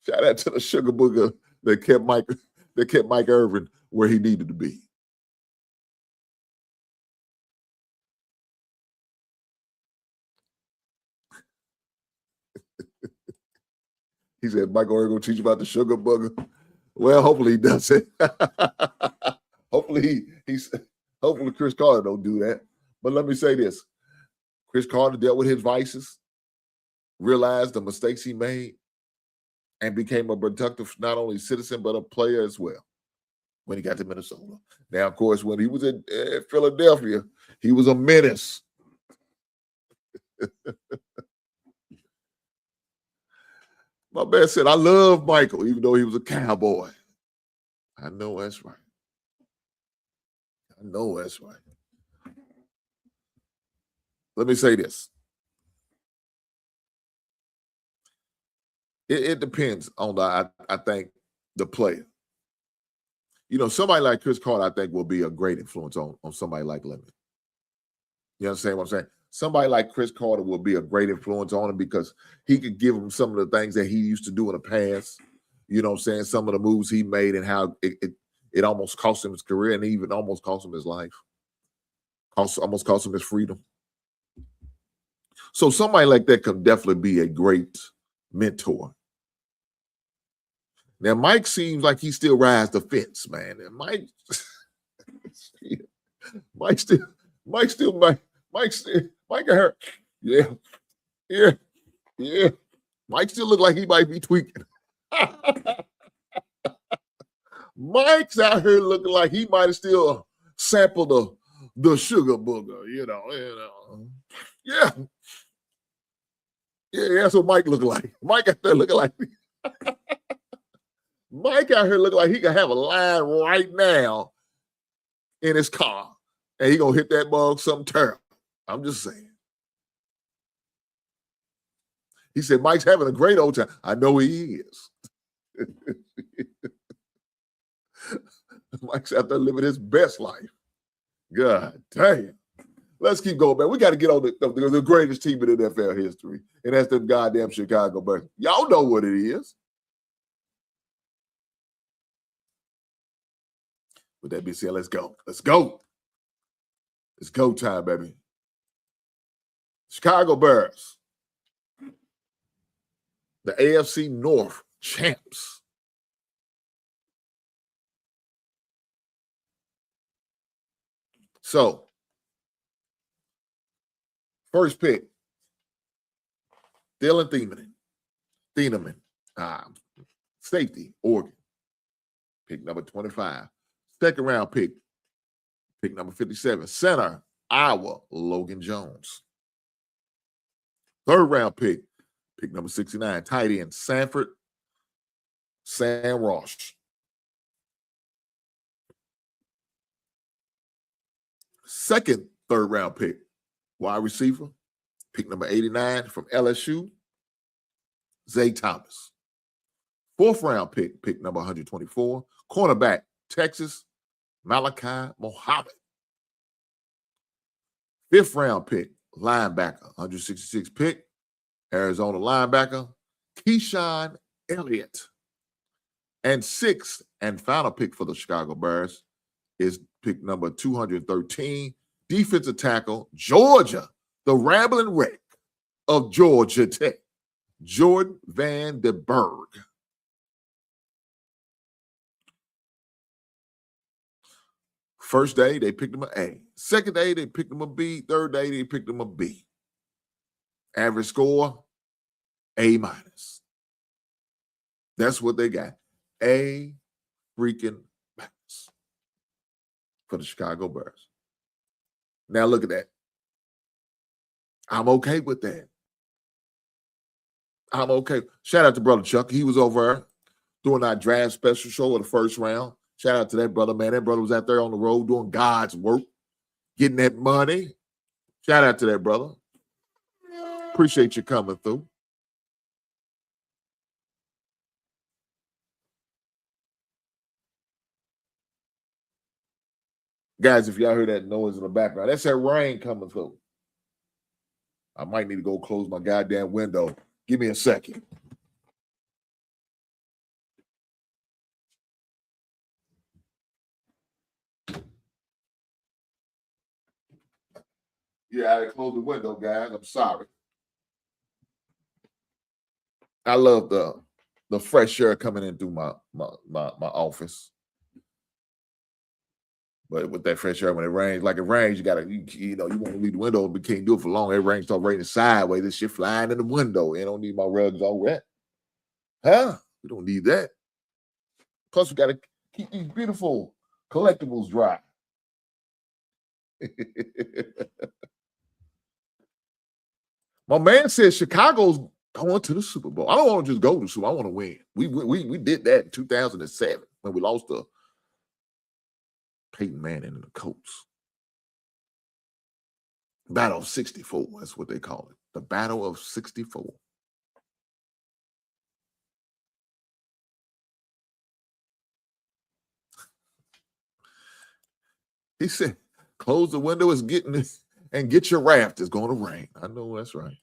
Shout out to the sugar booger that kept Mike Irvin where he needed to be. He said, Michael Irvin will teach you about the sugar booger. Well, hopefully he does it. Hopefully hopefully Chris Carter don't do that. But let me say this. Chris Carter dealt with his vices, realized the mistakes he made, and became a productive, not only citizen, but a player as well when he got to Minnesota. Now, of course, when he was in Philadelphia, he was a menace. My man said, I love Michael, even though he was a cowboy. I know that's right. I know that's right. Let me say this. It depends on I think the player. You know, somebody like Chris Carter, I think, will be a great influence on somebody like Lemon. You understand what I'm saying? Somebody like Chris Carter will be a great influence on him because he could give him some of the things that he used to do in the past. You know what I'm saying? Some of the moves he made and how it almost cost him his career and even almost cost him his life. Almost cost him his freedom. So somebody like that could definitely be a great mentor. Now, Mike seems like he still rides the fence, man. And Mike hurt. Yeah. Mike still look like he might be tweaking. Mike's out here looking like he might have still sampled the sugar booger, you know. Yeah, that's what Mike look like. Mike out there looking like Mike out here looking like he can have a line right now in his car, and he gonna hit that bug something terrible. I'm just saying. He said Mike's having a great old time. I know he is. Mike's out there living his best life. God damn. Let's keep going, man. We got to get on the greatest team in NFL history, and that's the goddamn Chicago Bears. Y'all know what it is. With that being said, let's go. Let's go. It's go time, baby. Chicago Bears, the AFC North champs. So, first pick, Dylan Thieneman, safety, Oregon, pick number 25. Second round pick number 57, center, Iowa, Logan Jones. Third round pick number 69, tight end, Sanford, Sam Ross. Second, third round pick, wide receiver, pick number 89 from LSU, Zay Thomas. Fourth round pick number 124, cornerback, Texas, Malachi Mohammed. Fifth round pick, linebacker, 166 pick, Arizona linebacker, Keyshawn Elliott. And sixth and final pick for the Chicago Bears is pick number 213, defensive tackle, Georgia, the Rambling Wreck of Georgia Tech, Jordan Van Der Berg. First day, they picked him an A. Second day, they picked him a B. Third day, they picked him a B. Average score, A-. That's what they got. A freaking minus for the Chicago Bears. Now look at that. I'm okay with that. I'm okay. Shout out to Brother Chuck. He was over there doing our draft special show in the first round. Shout out to that brother, man. That brother was out there on the road doing God's work, getting that money. Shout out to that brother. Appreciate you coming through. Guys, if y'all hear that noise in the background, that's that rain coming through. I might need to go close my goddamn window. Give me a second. Yeah, I had to close the window, guys. I'm sorry. I love the fresh air coming in through my office. But with that fresh air, when it rains, like it rains, you want to leave the window, but can't do it for long. It rains, start raining sideways. This shit flying in the window. I don't need my rugs all wet. Huh? We don't need that. Plus, we got to keep these beautiful collectibles dry. My man says Chicago's going to the Super Bowl. I don't want to just go to the Super Bowl. I want to win. We did that in 2007 when we lost to Peyton Manning and the Colts. Battle of 64, that's what they call it. The Battle of 64. He said, close the window, it's getting this, and get your raft. It's going to rain. I know that's right.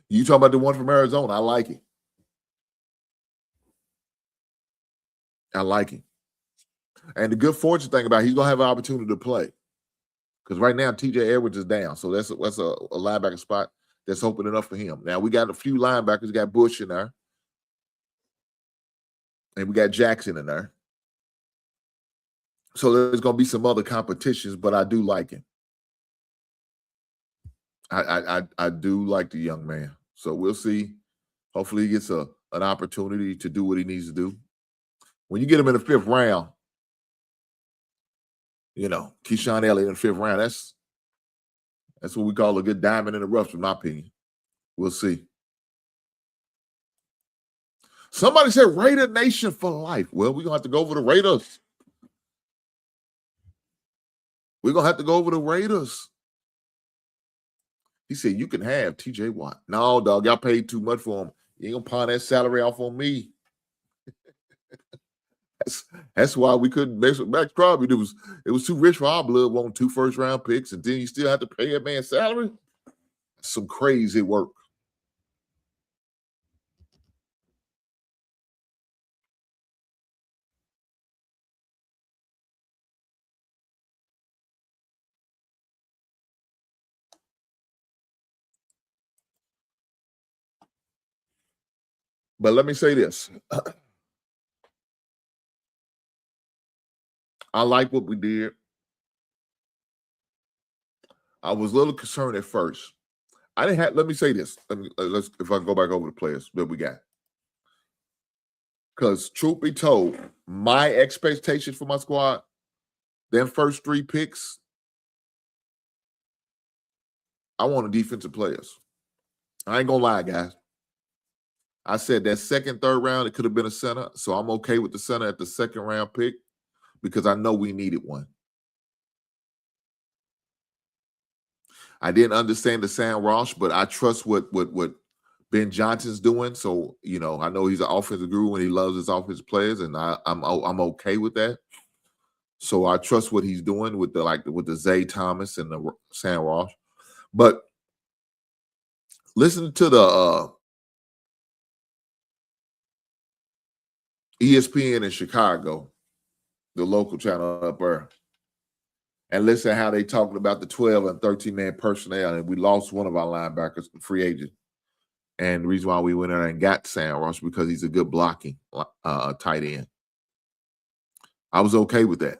You talking about the one from Arizona? I like it. I like him. And the good fortune thing about it, he's going to have an opportunity to play. Because right now, TJ Edwards is down. So that's a linebacker spot that's opening up for him. Now, we got a few linebackers. We got Bush in there. And we got Jackson in there. So there's going to be some other competitions, but I do like him. I do like the young man. So we'll see. Hopefully he gets an opportunity to do what he needs to do. When you get him in the fifth round, Keyshawn Elliott in the fifth round, that's what we call a good diamond in the rough, in my opinion. We'll see. Somebody said Raider Nation for life. Well, we're going to have to go over the Raiders. We're going to have to go over the Raiders. He said, you can have TJ Watt. No, dog, y'all paid too much for him. You ain't going to pawn that salary off on me. That's why we couldn't mess with Max Crosby. It was too rich for our blood, wanting 2 first-round picks, and then you still have to pay a man's salary? That's some crazy work. But let me say this. I like what we did. I was a little concerned at first. I didn't have. Let me say this. Let's if I go back over the players that we got. Because truth be told, my expectations for my squad, them first 3 picks, I wanted defensive players. I ain't gonna lie, guys. I said that second, third round, it could have been a center. So I'm okay with the center at the second round pick because I know we needed one. I didn't understand the Sam Ross, but I trust what Ben Johnson's doing. So, you know, I know he's an offensive guru and he loves his offensive players, and I'm okay with that. So I trust what he's doing with the Zay Thomas and the Sam Ross. But listen to the ESPN in Chicago, the local channel up there, and listen how they talking about the 12 and 13-man personnel, and we lost one of our linebackers, free agent. And the reason why we went in there and got Sam Ross because he's a good blocking tight end. I was okay with that.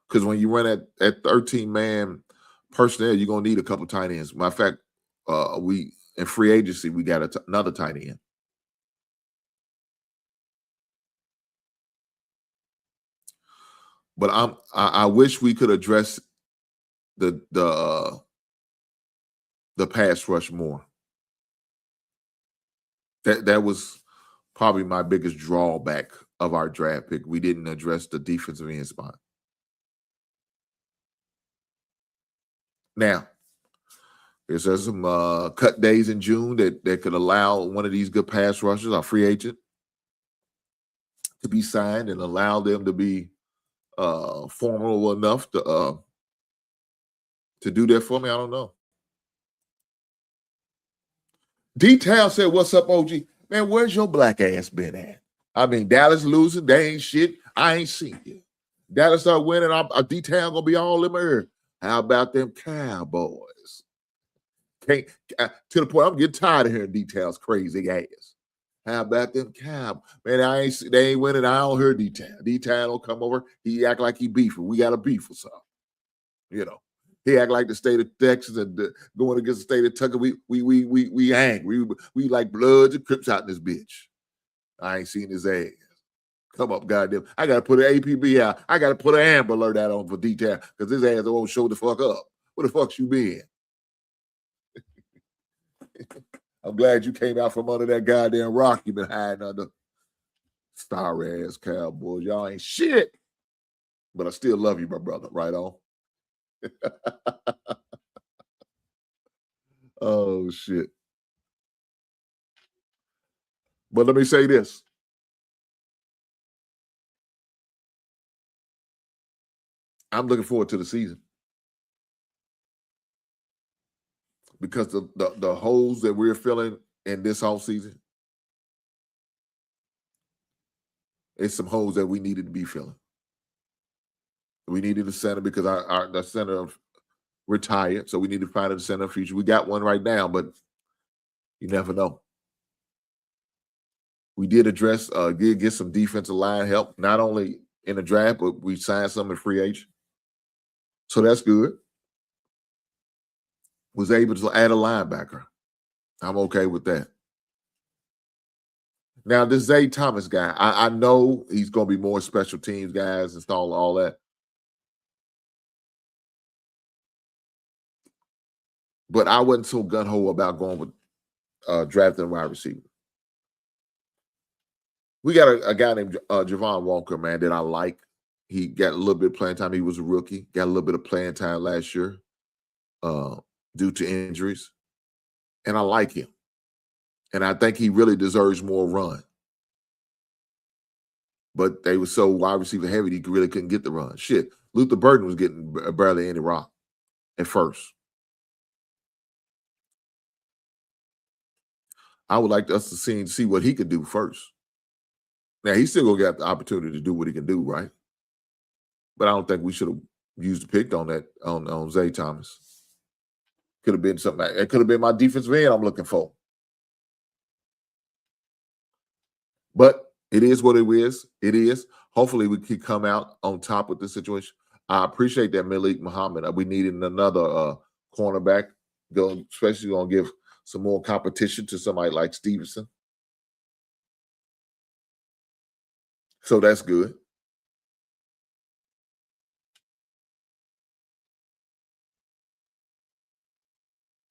Because when you run at 13-man personnel, you're going to need a couple tight ends. Matter of fact, we in free agency, we got another tight end. But I wish we could address the pass rush more. That was probably my biggest drawback of our draft pick. We didn't address the defensive end spot. Now, there's some cut days in June that could allow one of these good pass rushers, our free agent, to be signed and allow them to be formidable enough to do that for me. I don't know. Detail said, "What's up, OG? Man, where's your black ass been at? I mean, Dallas losing, they ain't shit. I ain't seen you. Dallas start winning, our Detail gonna be all in my ear. How about them Cowboys? Can't to the point I'm getting tired of hearing Detail's crazy ass. How about them Cowboys? Man, they ain't winning. I don't hear Detail. Detail don't come over. He act like he beefing. We got a beef or something. You know, he act like the state of Texas and going against the state of Tucker. We angry. We like Bloods and Crips out in this bitch. I ain't seen his ass. Come up, goddamn. I got to put an APB out. I got to put an Amber Alert out on for Detail because his ass won't show the fuck up. Where the fuck you been? I'm glad you came out from under that goddamn rock you been hiding under. Star-ass Cowboys. Y'all ain't shit. But I still love you, my brother. Right on. Oh, shit. But let me say this. I'm looking forward to the season. Because the holes that we're filling in this offseason, it's some holes that we needed to be filling. We needed a center because the center retired, so we need to find a center future. We got one right now, but you never know. We did address, did get some defensive line help, not only in the draft, but we signed some in free agent. So that's good. Was able to add a linebacker. I'm okay with that. Now, this Zay Thomas guy, I know he's going to be more special teams guys and all that. But I wasn't so gun-ho about going with drafting a wide receiver. We got a guy named Javon Walker, man, that I like. He got a little bit of playing time. He was a rookie. Got a little bit of playing time last year due to injuries. And I like him. And I think he really deserves more run. But they were so wide receiver heavy, he really couldn't get the run. Shit, Luther Burden was getting barely any rock at first. I would like us to see what he could do first. Now, he's still going to get the opportunity to do what he can do, right? But I don't think we should have used the pick on that, on Zay Thomas. Could have been something. It could have been my defensive end I'm looking for. But it is what it is. It is. Hopefully, we can come out on top with this situation. I appreciate that, Malik Muhammad. We needed another cornerback, especially going to give some more competition to somebody like Stevenson. So that's good.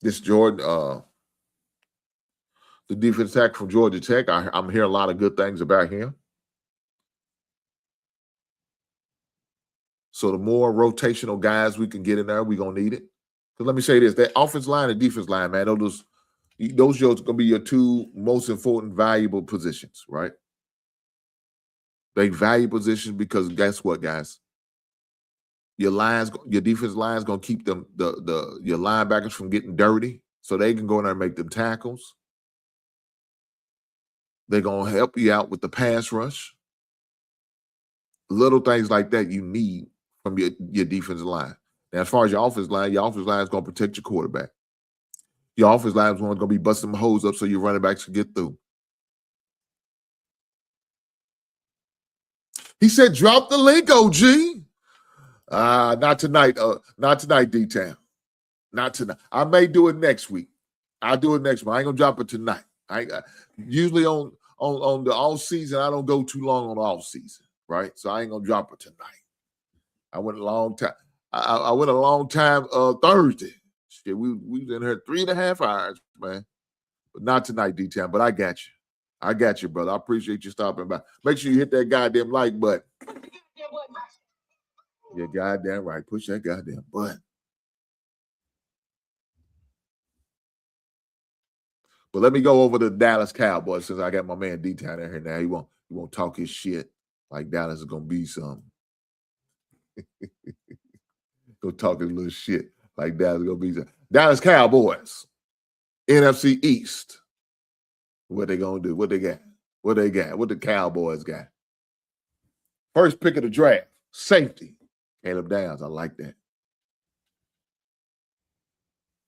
This Jordan, the defense tackle from Georgia Tech, I'm hearing a lot of good things about him. So the more rotational guys we can get in there, we're going to need it. Because let me say this, that offense line and defense line, man, those are going to be your two most important, valuable positions, right? They value positions because guess what, guys? Your defense line is going to keep them your linebackers from getting dirty, so they can go in there and make them tackles. They're going to help you out with the pass rush. Little things like that you need from your defensive line. Now, as far as your offensive line is going to protect your quarterback. Your offensive line is going to be busting the hose up so your running backs can get through. He said, drop the link, OG. Not tonight. Not tonight, D-Town. Not tonight. I may do it next week. I'll do it next week. I ain't going to drop it tonight. Usually on the off season, I don't go too long on the off season, right? So I ain't going to drop it tonight. I went a long time. I went a long time Thursday. Shit, we was in here 3.5 hours, man. But not tonight, D-Town. But I got you. I got you, brother. I appreciate you stopping by. Make sure you hit that goddamn like button. You're goddamn right. Push that goddamn button. But let me go over the Dallas Cowboys since I got my man D-Town in here now. He won't talk his shit like Dallas is gonna be something. Go talk his little shit like Dallas is gonna be something. Dallas Cowboys, NFC East. What they gonna do? What they got? What they got? What the Cowboys got? First pick of the draft, safety. Caleb Downs. I like that.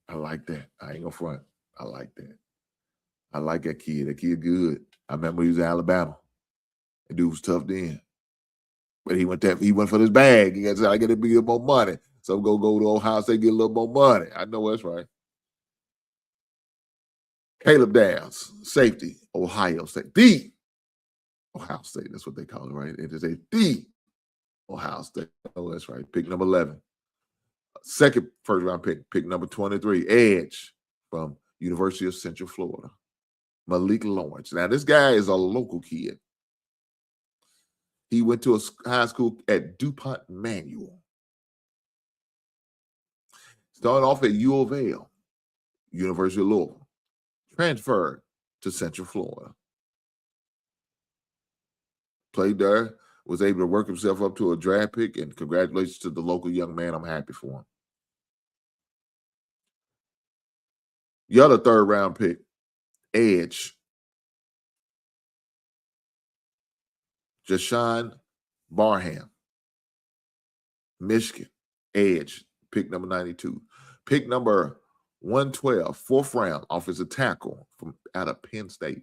I like that. I ain't gonna front. I like that. I like that kid. That kid good. I remember he was in Alabama. That dude was tough then. But he went for this bag. He got to get a bit more money. So go to Ohio State, get a little more money. I know that's right. Caleb Downs, safety, Ohio State. The Ohio State, that's what they call it, right? It is the Ohio State. Oh, that's right. Pick number 11. Second first round pick number 23, edge from University of Central Florida, Malik Lawrence. Now, this guy is a local kid. He went to a high school at DuPont Manual. Started off at U of L, University of Louisville. Transferred to Central Florida. Played there, was able to work himself up to a draft pick, and congratulations to the local young man. I'm happy for him. The other third round pick, edge, Jashawn Barham, Michigan, edge, pick number 92. Pick number 112, fourth round, offensive tackle from out of Penn State,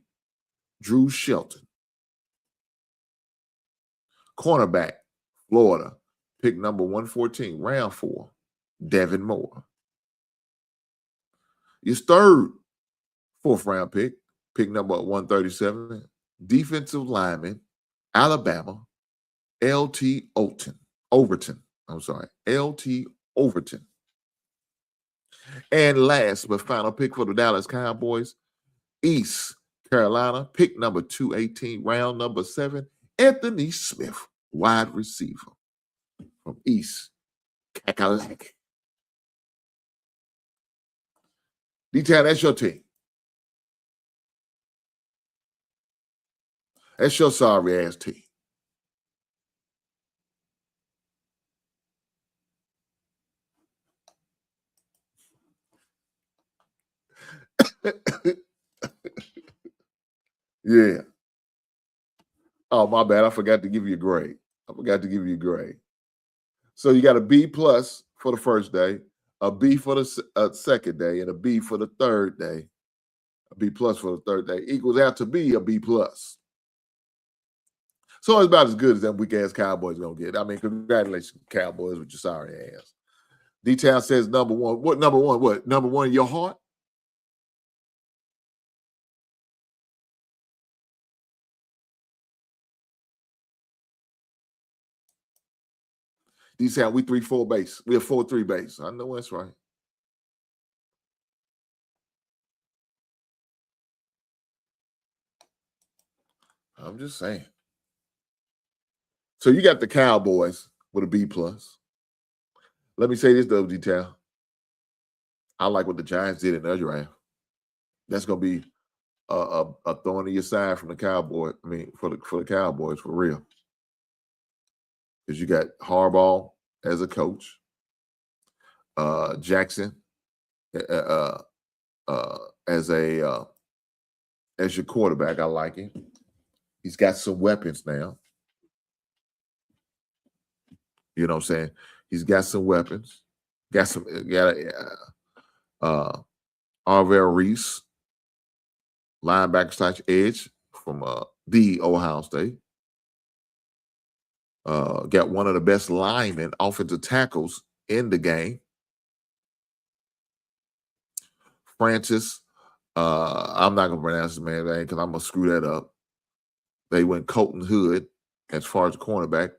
Drew Shelton. Cornerback, Florida, pick number 114, round 4, Devin Moore. His third, fourth round pick number 137, defensive lineman, Alabama, L.T. Overton. L.T. Overton. And last but final pick for the Dallas Cowboys, East Carolina, pick number 218, round number 7, Anthony Smith, wide receiver from East Kakalaki. D-Town, that's your team. That's your sorry ass team. Yeah. Oh, my bad. I forgot to give you a grade. So you got a B+ for the first day, a B for the second day, and a B for the third day. A B plus for the third day equals out to be a B plus. So it's about as good as them weak ass Cowboys gonna get. I mean, congratulations, Cowboys, with your sorry ass. D-Town says number one. What number one? What number one in your heart? D-Town, we 3-4 base. We are 4-3 base. I know that's right. I'm just saying. So you got the Cowboys with a B plus. Let me say this though, D-Town. I like what the Giants did in their draft. That's gonna be a thorn in your side from the Cowboys. I mean, for the Cowboys, for real. Because you got Harbaugh as a coach, Jackson as your quarterback. I like him. He's got some weapons now. You know what I'm saying? He's got some weapons. Got Arvell Reese, linebacker / edge from the Ohio State. Got one of the best linemen, offensive tackles in the game. Francis, I'm not gonna pronounce his man's name because I'm gonna screw that up. They went Colton Hood as far as the cornerback.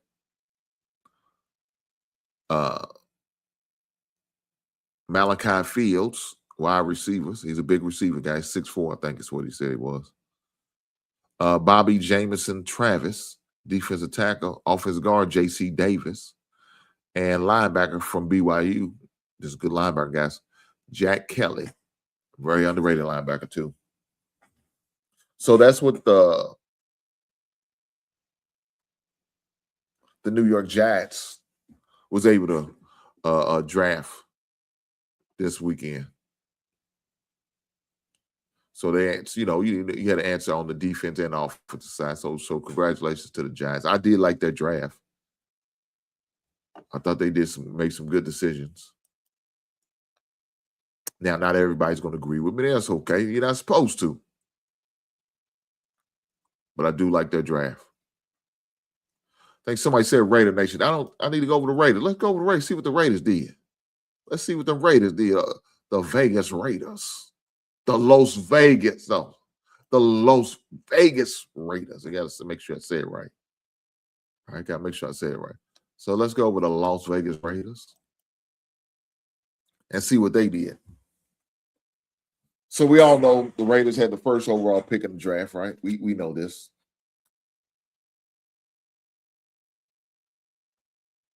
Malachi Fields, wide receivers. He's a big receiver guy, 6'4", I think is what he said he was. Bobby Jamison Travis, defensive tackle, offensive guard, J.C. Davis, and linebacker from BYU. This is a good linebacker, guys. Jack Kelly, very underrated linebacker too. So that's what the New York Giants was able to draft this weekend. So you had an answer on the defense and offensive side. So congratulations to the Giants. I did like their draft. I thought they did make some good decisions. Now, not everybody's going to agree with me. That's okay. You're not supposed to. But I do like their draft. I think somebody said Raider Nation. I need to go over the Raiders. Let's go over the Raiders, see what the Raiders did. Let's see what the Raiders did. The Vegas Raiders. The Las Vegas Raiders. I got to make sure I say it right. I got to make sure I say it right. So let's go over the Las Vegas Raiders and see what they did. So we all know the Raiders had the first overall pick in the draft, right? We know this.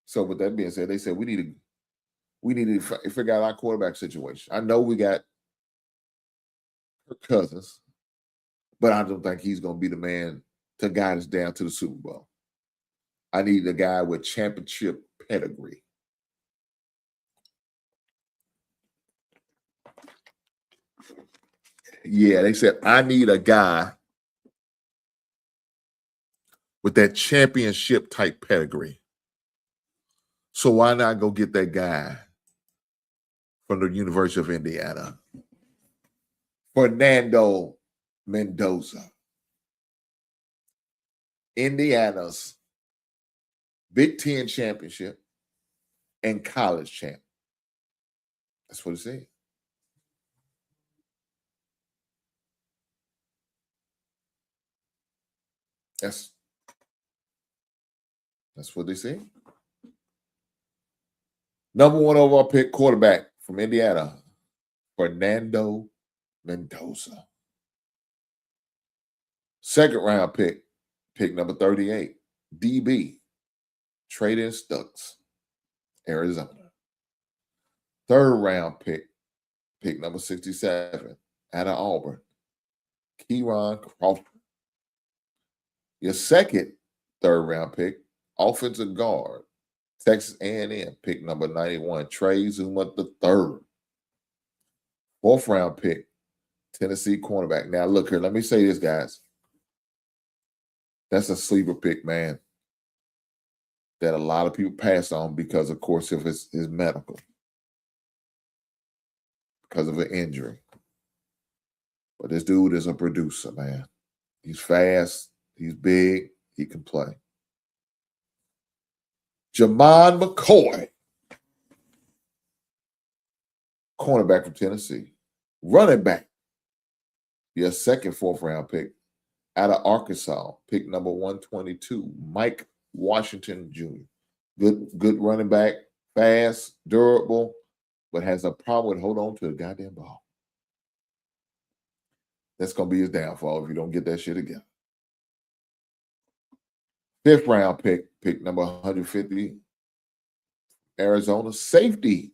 So with that being said, they said we need to figure out our quarterback situation. I know we got Kirk Cousins, but I don't think he's going to be the man to guide us down to the Super Bowl. I need a guy with championship pedigree. Yeah, they said, I need a guy with that championship type pedigree. So why not go get that guy from the University of Indiana? Fernando Mendoza. Indiana's Big Ten championship and college champ. That's what it said. That's what they say. Number one overall pick quarterback from Indiana, Fernando Mendoza. Second round pick number 38, DB, Traden Stucks, Arizona. Third round pick number 67, out of Auburn, Kieron Crawford. Your second third round pick, offensive guard, Texas A&M, pick number 91, Trey Zuma III. Fourth round pick, Tennessee cornerback. Now look here, let me say this, guys. That's a sleeper pick, man, that a lot of people pass on because, of course, of his medical. because of an injury. But this dude is a producer, man. He's fast. He's big. He can play. Jamon McCoy, cornerback from Tennessee. Running back, your second fourth-round pick out of Arkansas, pick number 122, Mike Washington Jr. Good running back, fast, durable, but has a problem with holding on to the goddamn ball. That's going to be his downfall if you don't get that shit together. Fifth-round pick number 150, Arizona safety,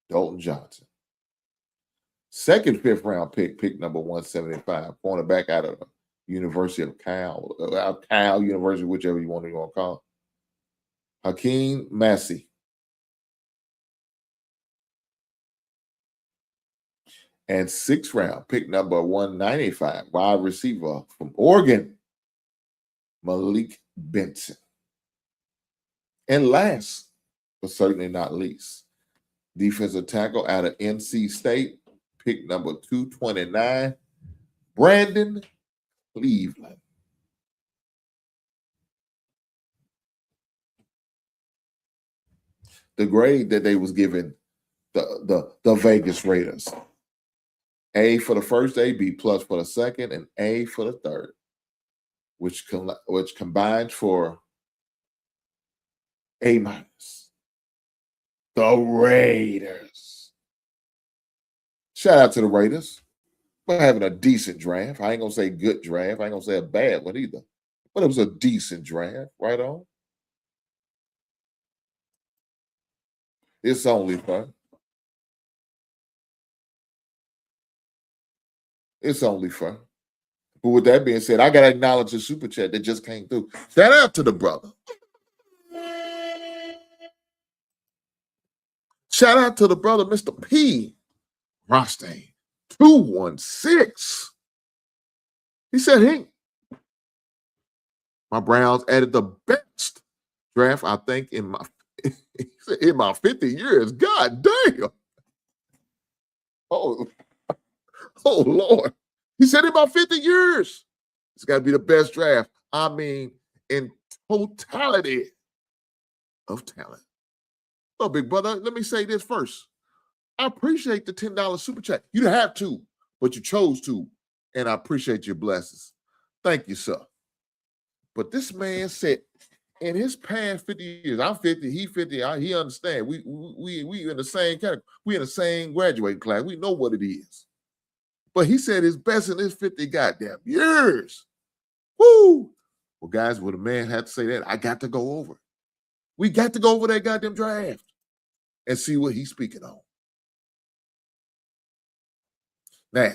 Dalton Johnson. Second fifth-round pick number 175, cornerback out of the University of Cal University, whichever you want to call it. Hakeem Massey. And sixth round, pick number 195, wide receiver from Oregon, Malik Benson. And last, but certainly not least, defensive tackle out of NC State, pick number 229, Brandon Cleveland. The grade that they was giving the Vegas Raiders: A for the first, A, B plus for the second, and A for the third, which combined for A minus. The Raiders. Shout out to the Raiders for having a decent draft. I ain't gonna say good draft. I ain't gonna say a bad one either. But it was a decent draft, right on. It's only fun. It's only fun. But with that being said, I got to acknowledge the super chat that just came through. Shout out to the brother. Shout out to the brother, Mr. P. Rostein, 216. He said, my Browns added the best draft, I think, in my 50 years. God damn. Oh, Lord. He said in about 50 years. It's got to be the best draft. I mean, in totality of talent. So, big brother, let me say this first. I appreciate the $10 super chat. You didn't have to, but you chose to. And I appreciate your blessings. Thank you, sir. But this man said, in his past 50 years, I'm 50, he 50, he understands. We in the same category. We in the same graduating class. We know what it is. But he said his best in his 50 goddamn years. Woo! Well, guys, when a man had to say that, I got to go over it. We got to go over that goddamn draft and see what he's speaking on. Now,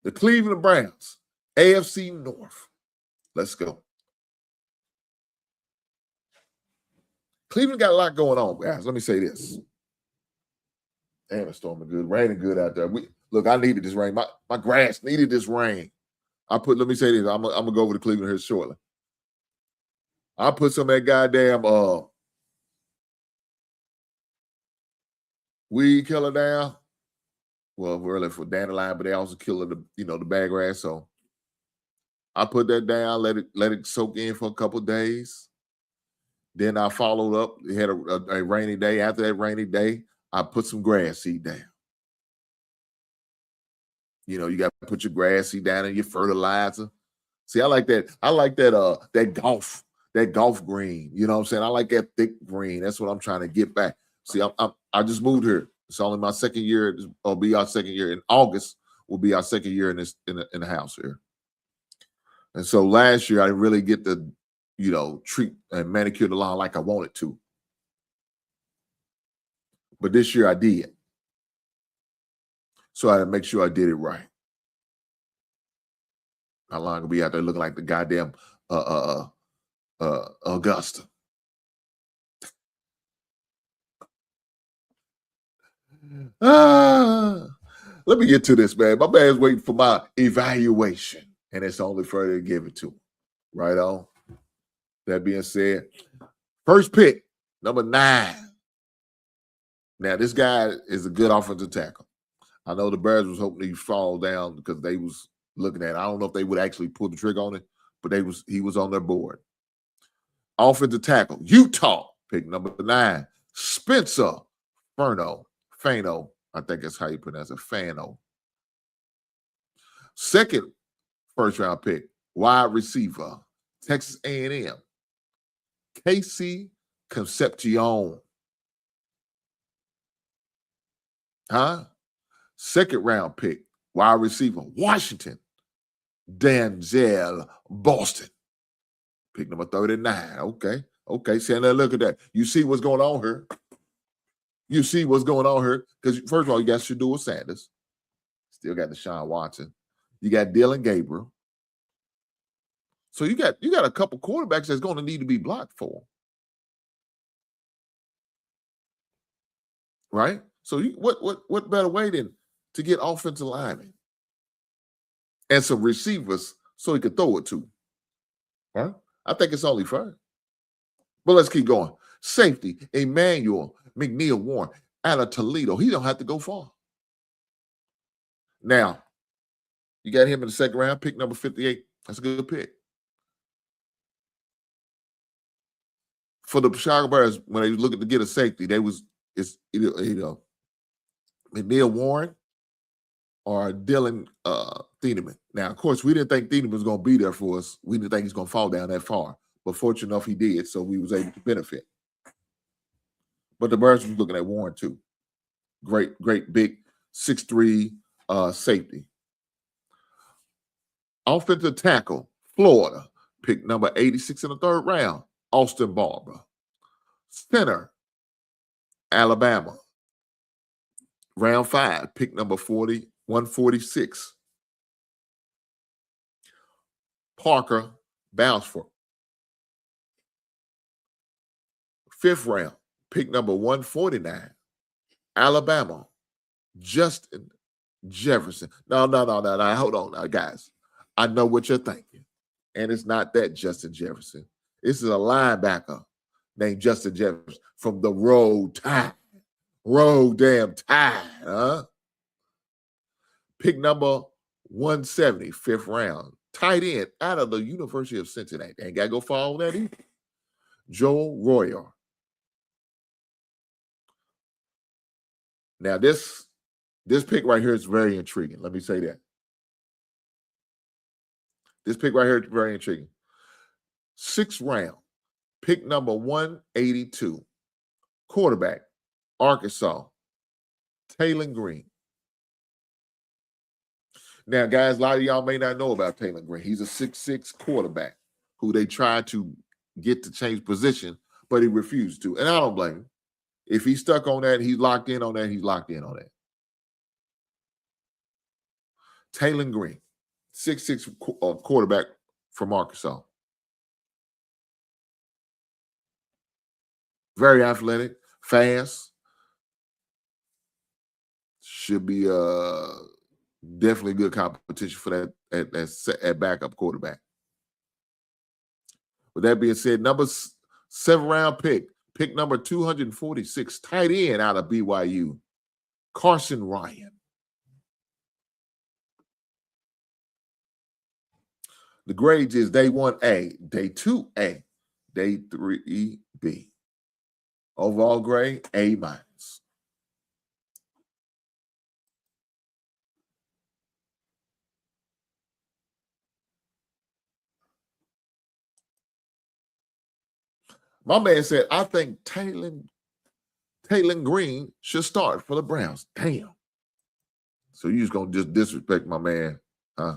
the Cleveland Browns, AFC North. Let's go. Cleveland got a lot going on, guys. Let me say this. Damn, it's storming good. Raining good out there. Look, I needed this rain. My grass needed this rain. Let me say this. I'm going to go over to Cleveland here shortly. I put some of that goddamn weed killer down. Well, really for dandelion, but they also kill the baggrass. So I put that down, let it soak in for a couple of days. Then I followed up. It had a rainy day. After that rainy day, I put some grass seed down. You got to put your grass seed down and your fertilizer. See, I like that. I like that golf green. You know what I'm saying? I like that thick green. That's what I'm trying to get back. See, I just moved here. It's only my second year. It'll be our second year. In August will be our second year in the house here. And so last year I didn't really get to, treat and manicure the lawn like I wanted to. But this year I did. So I had to make sure I did it right. How long will be out there looking like the goddamn Augusta? Let me get to this, man. My man's waiting for my evaluation, and it's only fair to give it to him. Right on. That being said, first pick, number 9. Now, this guy is a good offensive tackle. I know the Bears was hoping he'd fall down because they was looking at it. I don't know if they would actually pull the trigger on it, but he was on their board. Offensive tackle, Utah, pick number 9, Spencer Fano. I think that's how you pronounce it, Fano. Second first-round pick, wide receiver, Texas A&M, Casey Concepcion. Second round pick, wide receiver, Washington, Denzel Boston. Pick number 39. Okay. Sandra, look at that. You see what's going on here. Because first of all, you got Shedeur Sanders. Still got Deshaun Watson. You got Dylan Gabriel. So you got a couple quarterbacks that's going to need to be blocked for. Right? So what better way than to get offensive linemen and some receivers so he could throw it to? Right? I think it's only fair. But let's keep going. Safety, Emmanuel McNeil Warren out of Toledo. He don't have to go far. Now, you got him in the second round, pick number 58. That's a good pick. For the Chicago Bears, when they were looking to get a safety, McNeil Warren or Dylan Thieneman. Now, of course, we didn't think Thieneman was going to be there for us. We didn't think he's going to fall down that far. But fortunate enough, he did, so we was able to benefit. But the Bears was looking at Warren, too. Great, big 6'3" safety. Offensive tackle, Florida, pick number 86 in the third round, Austin Barber. Center, Alabama, round 5, pick number 146. Parker Bowsford. 5th round, pick number 149. Alabama, Justin Jefferson. No. Hold on now, guys. I know what you're thinking. And it's not that Justin Jefferson. This is a linebacker named Justin Jefferson from the Roll Tide. Huh? Pick number 170, 5th round. Tight end out of the University of Cincinnati. Ain't got to go far on that either. Joel Royer. Now, this pick right here is very intriguing. Let me say that. This pick right here is very intriguing. 6th round, pick number 182. Quarterback, Arkansas, Taylor Green. Now, guys, a lot of y'all may not know about Taylor Green. He's a 6'6" quarterback who they tried to get to change position, but he refused to. And I don't blame him. If he's stuck on that, he's locked in on that, he's locked in on that. Taylor Green, 6'6" quarterback from Arkansas. Very athletic, fast. Should be definitely good competition for that at backup quarterback. With that being said, number 7th round pick number 246, tight end out of BYU, Carson Ryan. The grades is day 1A, day 2A, day 3B. Overall grade, A-. My man said, I think Taylor Green should start for the Browns. Damn. So you just going to just disrespect my man, huh?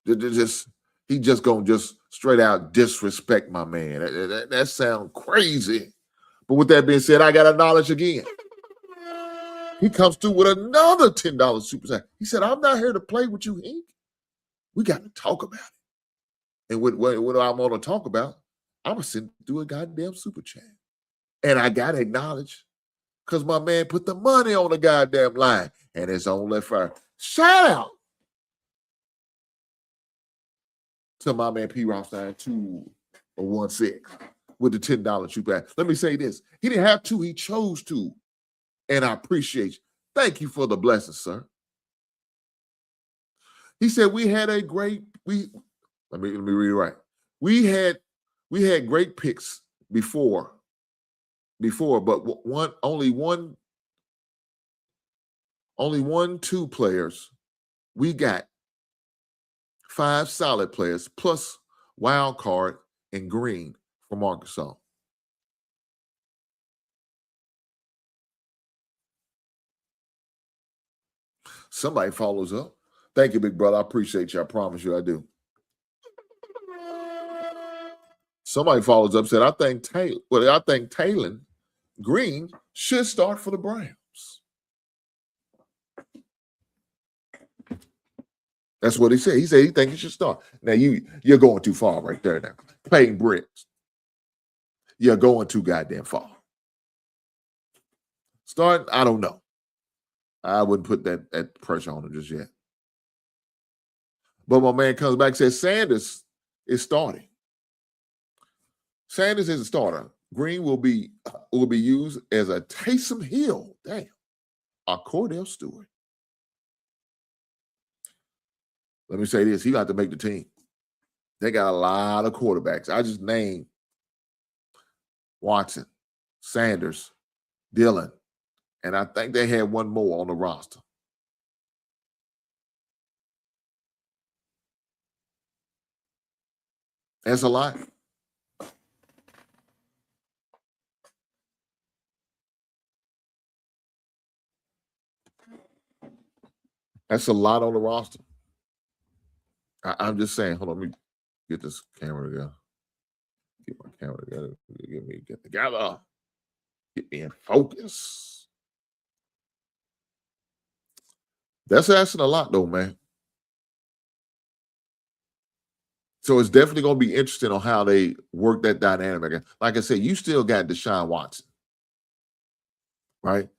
He just going to just straight out disrespect my man. That sounds crazy. But with that being said, I got acknowledge again. He comes through with another $10 super chat. He said, I'm not here to play with you, Hank. We got to talk about it. And what I'm going to talk about, I'm going to send through a goddamn super chat. And I got to acknowledge because my man put the money on the goddamn line. And it's only fair. Shout out to my man P. Rothstein 216. with the $10 you pass. Let me say this. He didn't have to. He chose to. And I appreciate you. Thank you for the blessing, sir. He said we had a great, let me read it right. We had great picks before, but only one, two players. We got 5 solid players plus wild card and Green from Arkansas. Somebody follows up. Thank you, big brother. I appreciate you. I promise you I do. Somebody follows up, said, I think Taylon Green should start for the Browns. That's what he said. He said he thinks he should start. Now you're going too far right there now. Paying bricks. You're going too goddamn far. Start, I don't know. I wouldn't put that pressure on him just yet. But my man comes back and says Sanders is starting. Sanders is a starter. Green will be used as a Taysom Hill. Damn. A Cordell Stewart. Let me say this. He got to make the team. They got a lot of quarterbacks. I just named Watson, Sanders, Dillon, and I think they had one more on the roster. That's a lot. That's a lot on the roster. I'm just saying, hold on, let me get this camera together. Get my camera together. Get together. Get me in focus. That's asking a lot, though, man. So it's definitely going to be interesting on how they work that dynamic. Like I said, you still got Deshaun Watson, right?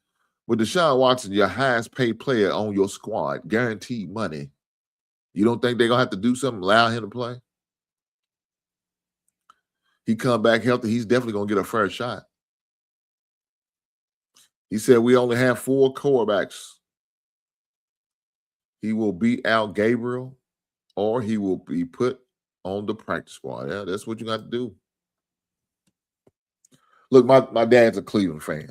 With Deshaun Watson, your highest paid player on your squad, guaranteed money. You don't think they're going to have to do something, allow him to play? He come back healthy, he's definitely going to get a fair shot. He said we only have 4 quarterbacks. He will beat out Gabriel or he will be put on the practice squad. Yeah, that's what you got to do. Look, my dad's a Cleveland fan.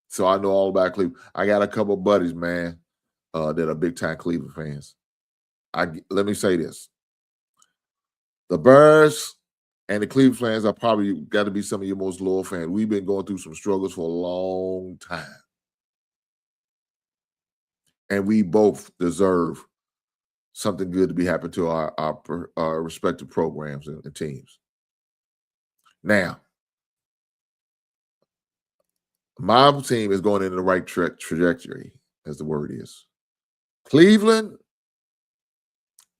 So I know all about Cleveland. I got a couple of buddies, man, that are big-time Cleveland fans. Let me say this. The Bears and the Cleveland fans are probably got to be some of your most loyal fans. We've been going through some struggles for a long time. And we both deserve something good to be happening to our respective programs and teams. Now, my team is going in the right trajectory, as the word is. Cleveland,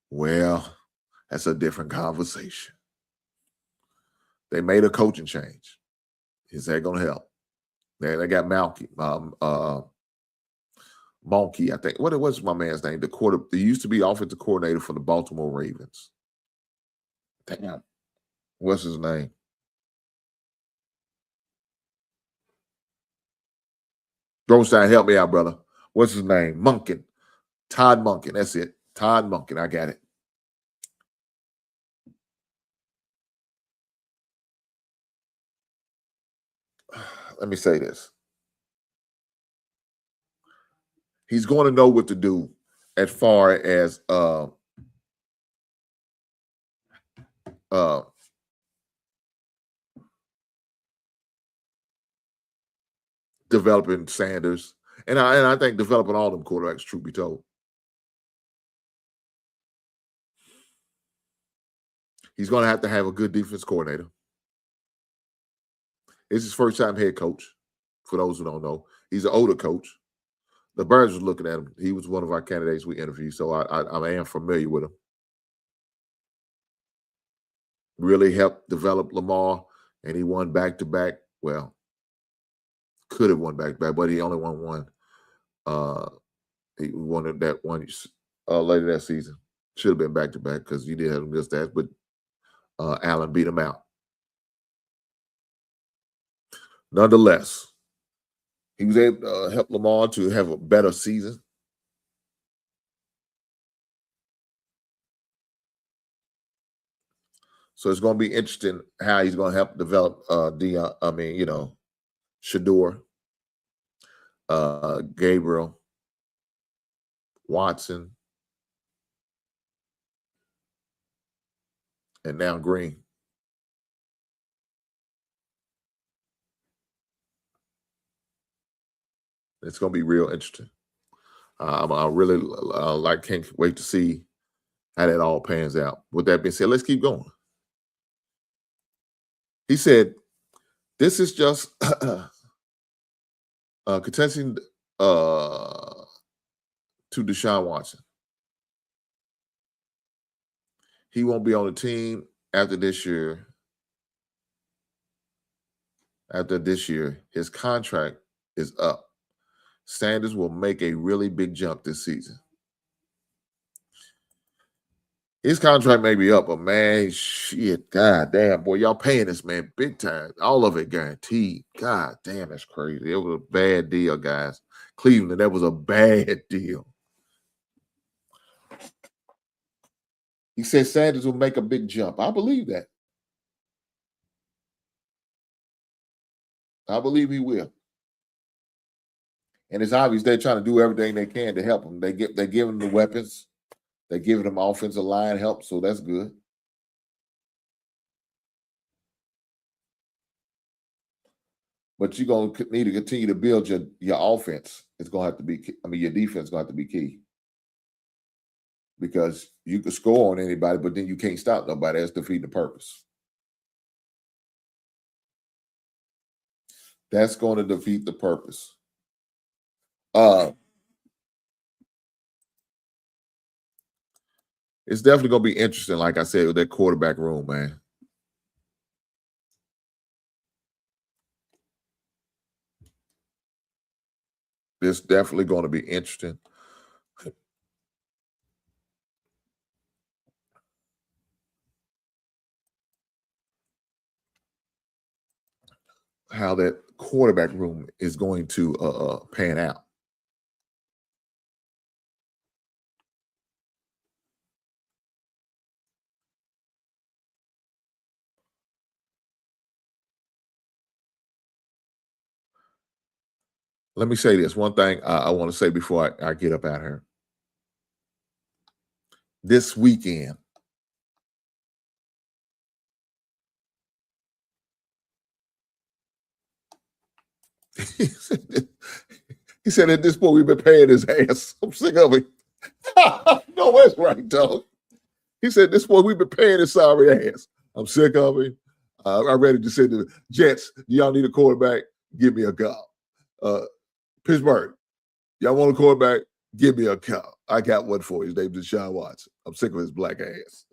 well, that's a different conversation. They made a coaching change. Is that going to help? They got Monkey, I think. What's my man's name? He used to be offensive coordinator for the Baltimore Ravens. Damn. What's his name? Roundtable, help me out, brother. What's his name? Monken. Todd Monken. That's it. Todd Monken. I got it. Let me say this. He's going to know what to do as far as developing Sanders. And I think developing all them quarterbacks, truth be told. He's going to have a good defense coordinator. It's his first time head coach, for those who don't know. He's an older coach. The Bears was looking at him. He was one of our candidates we interviewed, so I am familiar with him. Really helped develop Lamar, and he won back-to-back. Well, could have won back-to-back, but he only won one. He won that one later that season. Should have been back-to-back because you did have him good stats, but Allen beat him out. nonetheless, he was able to help Lamar to have a better season. So it's going to be interesting how he's going to help develop Shador, Gabriel, Watson, and now Green. It's going to be real interesting. I really can't wait to see how that all pans out. With that being said, let's keep going. He said, this is just contesting to Deshaun Watson. He won't be on the team after this year. After this year, his contract is up. Sanders will make a really big jump this season. His contract may be up, but man, shit, god damn, boy, y'all paying this man big time. All of it guaranteed. God damn, that's crazy. It was a bad deal, guys. Cleveland, that was a bad deal. He said Sanders will make a big jump. I believe that. I believe he will. And it's obvious they're trying to do everything they can to help him. They give him the weapons. They're giving him offensive line help, so that's good. But you're going to need to continue to build your offense. It's going to have to be, your defense is going to have to be key. Because you can score on anybody, but then you can't stop nobody. That's defeating the purpose. That's going to defeat the purpose. It's definitely going to be interesting, like I said, with that quarterback room, man. It's definitely going to be interesting. How that quarterback room is going to pan out. Let me say this. One thing I want to say before I get up out here. This weekend, he said at this point we've been paying his ass. I'm sick of it. No, that's right, dog. He said this point we've been paying his sorry ass. I'm sick of it. I'm ready to say to the Jets, do y'all need a quarterback? Give me a call. Pittsburgh, y'all want a quarterback? Give me a call. I got one for you. His name's Deshaun Watson. I'm sick of his black ass.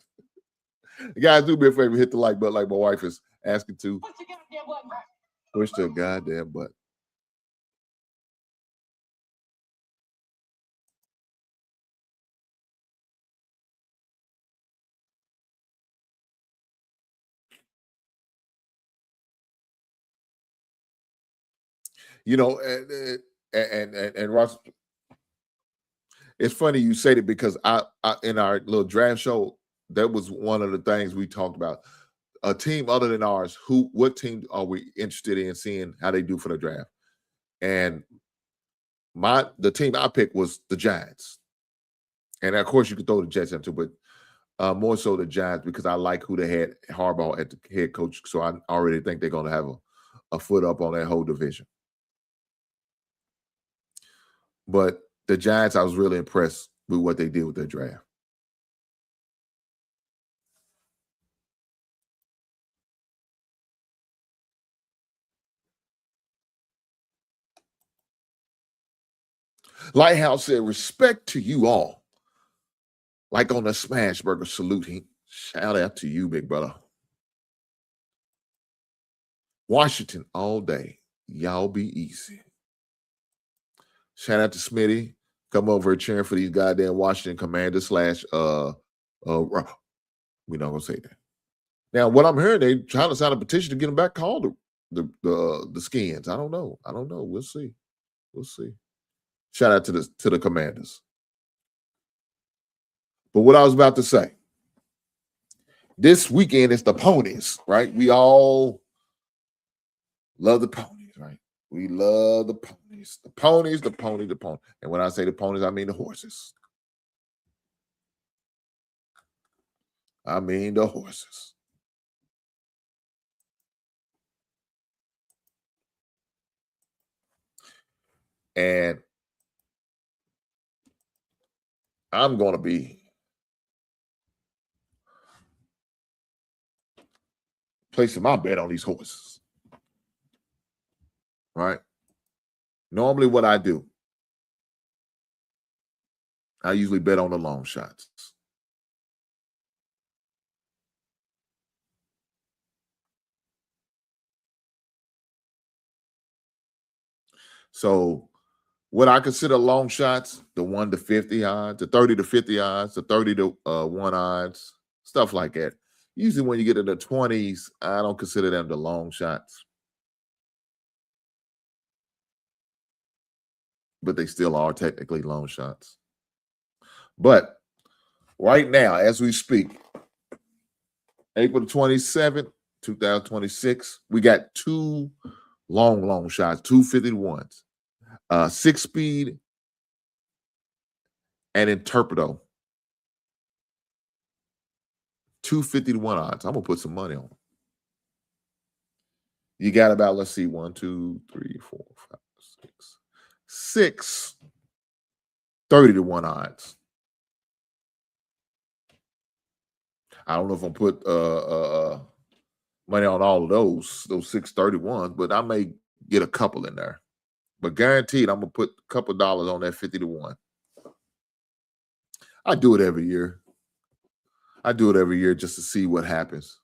Guys, do me a favor, hit the like button like my wife is asking to. Push the goddamn button. You know, and Ross, it's funny you say that because I in our little draft show, that was one of the things we talked about. A team other than ours, what team are we interested in seeing how they do for the draft? And the team I picked was the Giants. And of course you could throw the Jets into, but more so the Giants because I like who they had Harbaugh at the head coach. So I already think they're going to have a foot up on that whole division. But the Giants, I was really impressed with what they did with their draft. Lighthouse said, respect to you all. Like on the Smash Burger salute. Shout out to you, big brother. Washington all day. Y'all be easy. Shout out to Smitty. Come over cheering for these goddamn Washington Commanders / we're not gonna say that. Now, what I'm hearing, they trying to sign a petition to get him back called the Skins. I don't know. We'll see. Shout out to the Commanders. But what I was about to say, this weekend is the ponies, right? We all love the ponies, right? We love the ponies. The pony. And when I say the ponies, I mean the horses. And I'm going to be placing my bet on these horses. Right? Normally what I do, I usually bet on the long shots. So what I consider long shots, the 1 to 50 odds, the 30 to 50 odds, the 30 to 1 odds, stuff like that. Usually when you get in the 20s, I don't consider them the long shots. But they still are technically long shots. But right now, as we speak, April 27th, 2026, we got two long shots, 251s. 6-speed and Interpreto. 250 to 1 odds. I'm going to put some money on them. You got about, let's see, 1, 2, 3, 4, 5, 6. 30 to 1 odds. I don't know if I'll put money on all of those 631s, but I may get a couple in there. But guaranteed, I'm going to put a couple dollars on that 50 to 1. I do it every year. Just to see what happens.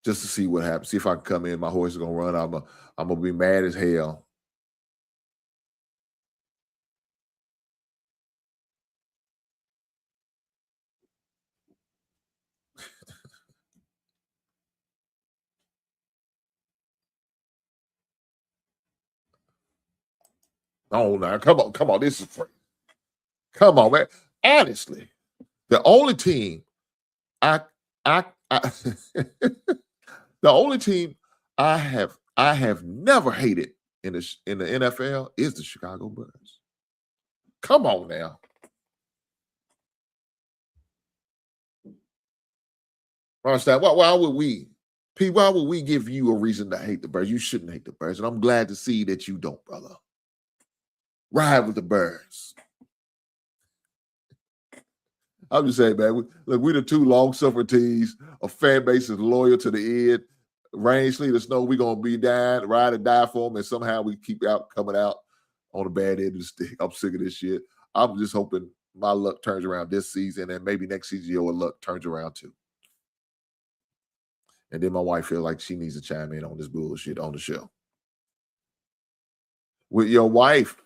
See if I can come in. My horse is going to run. I'm going to be mad as hell. Oh, now, come on. This is free. Come on, man. Honestly, the only team the only team I have never hated in the NFL is the Chicago Bears. Come on now. Understand? Why would we give you a reason to hate the Bears? You shouldn't hate the Bears, and I'm glad to see that you don't, brother. Ride with the Bears. I'm just saying, man. We're the two long-suffering teams. A fan base is loyal to the end. Rain, sleet, or snow, we're going to be down, ride or die for them, and somehow we keep coming out on the bad end of the stick. I'm sick of this shit. I'm just hoping my luck turns around this season, and maybe next season your luck turns around too. And then my wife feels like she needs to chime in on this bullshit on the show. With your wife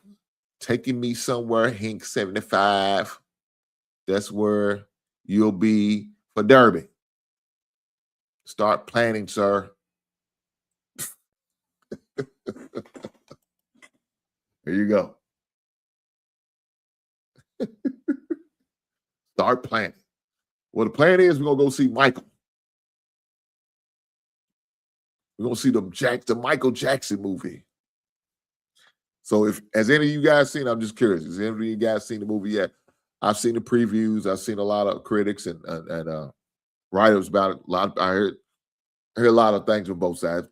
taking me somewhere, Hink 75, that's where you'll be for Derby. Start planning, sir. There you go. Start planning. Well, the plan is we're going to go see Michael. We're going to see the Michael Jackson movie. So has any of you guys seen, I'm just curious, has any of you guys seen the movie yet? I've seen the previews. I've seen a lot of critics and writers about it. I heard a lot of things from both sides.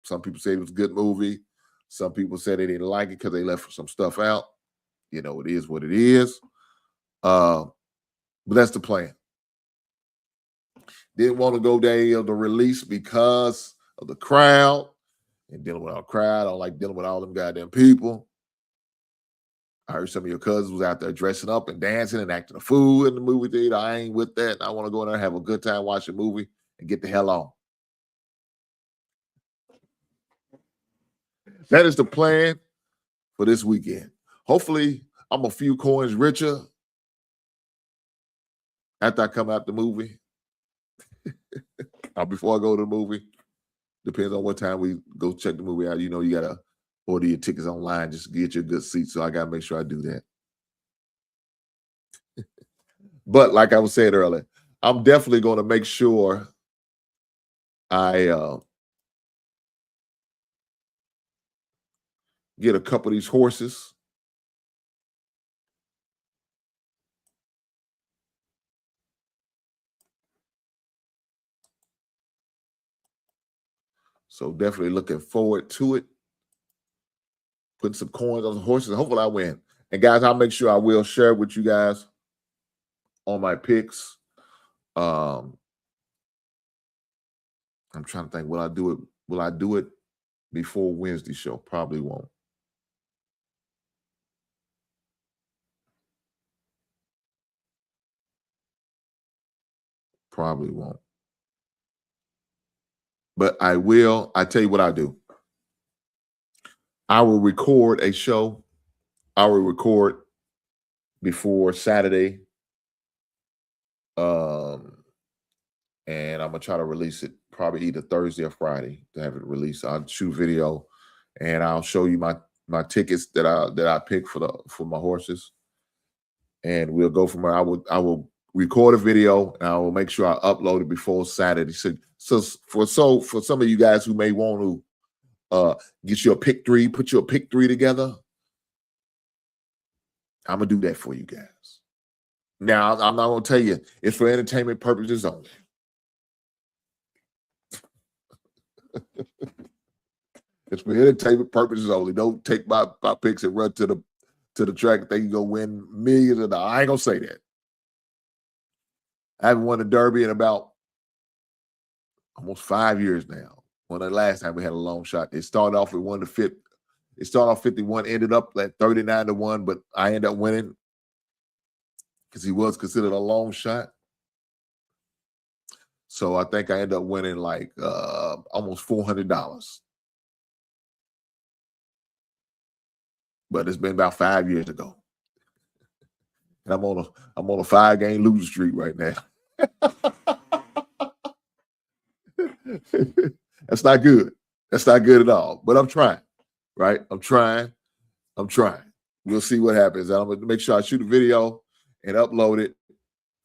Some people say it was a good movie. Some people said they didn't like it because they left some stuff out. You know, it is what it is. But that's the plan. Didn't want to go there the release because of the crowd and dealing with our crowd. I don't like dealing with all them goddamn people. I heard some of your cousins was out there dressing up and dancing and acting a fool in the movie theater. I ain't with that. I want to go in there and have a good time, watch a movie, and get the hell on. That is the plan for this weekend. Hopefully, I'm a few coins richer after I come out the movie. Before I go to the movie. Depends on what time we go check the movie out. You know, you gotta order your tickets online just to get you a good seat. So I gotta make sure I do that. But like I was saying earlier, I'm definitely going to make sure I get a couple of these horses. So definitely looking forward to it. Putting some coins on the horses. Hopefully I win. And guys, I'll make sure I will share with you guys on my picks. I'm trying to think, will I do it? Will I do it before Wednesday show? Probably won't. Probably won't. But I will. I tell you what I do. I will record a show. I will record before Saturday. And I'm gonna try to release it probably either Thursday or Friday to have it released. I'll shoot video and I'll show you my tickets that I picked for my horses. And we'll go from there. I will record a video and I will make sure I upload it before Saturday. So for some of you guys who may want to get you a pick three, put your pick three together, I'm gonna do that for you guys. Now I'm not gonna tell you it's for entertainment purposes only. It's for entertainment purposes only. Don't take my picks and run to the track and think you're gonna win millions of dollars. I ain't gonna say that. I haven't won the Derby in about almost 5 years now. When the last time we had a long shot, it started off with 1-5. It started off 51, ended up at 39-1, but I ended up winning because he was considered a long shot. So I think I ended up winning like almost $400. But it's been about 5 years ago. And I'm on a 5-game losing streak right now. That's not good. That's not good at all. But I'm trying, right? I'm trying. We'll see what happens. I'm gonna make sure I shoot a video and upload it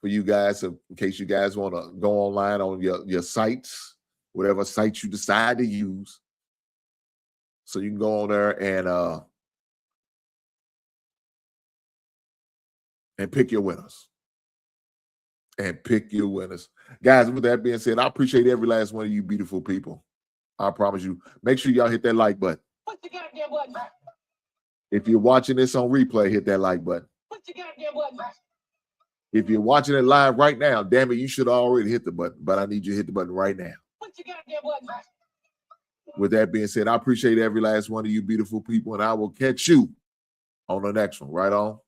for you guys in case you guys want to go online on your sites, whatever sites you decide to use. So you can go on there and pick your winners. Guys, with that being said, I appreciate every last one of you beautiful people. I promise you. Make sure y'all hit that like button. Put the goddamn button. If you're watching this on replay, hit that like button. Put the goddamn button. If you're watching it live right now, damn it, you should already hit the button, but I need you to hit the button right now. Put the goddamn button. With that being said, I appreciate every last one of you beautiful people, and I will catch you on the next one. Right on.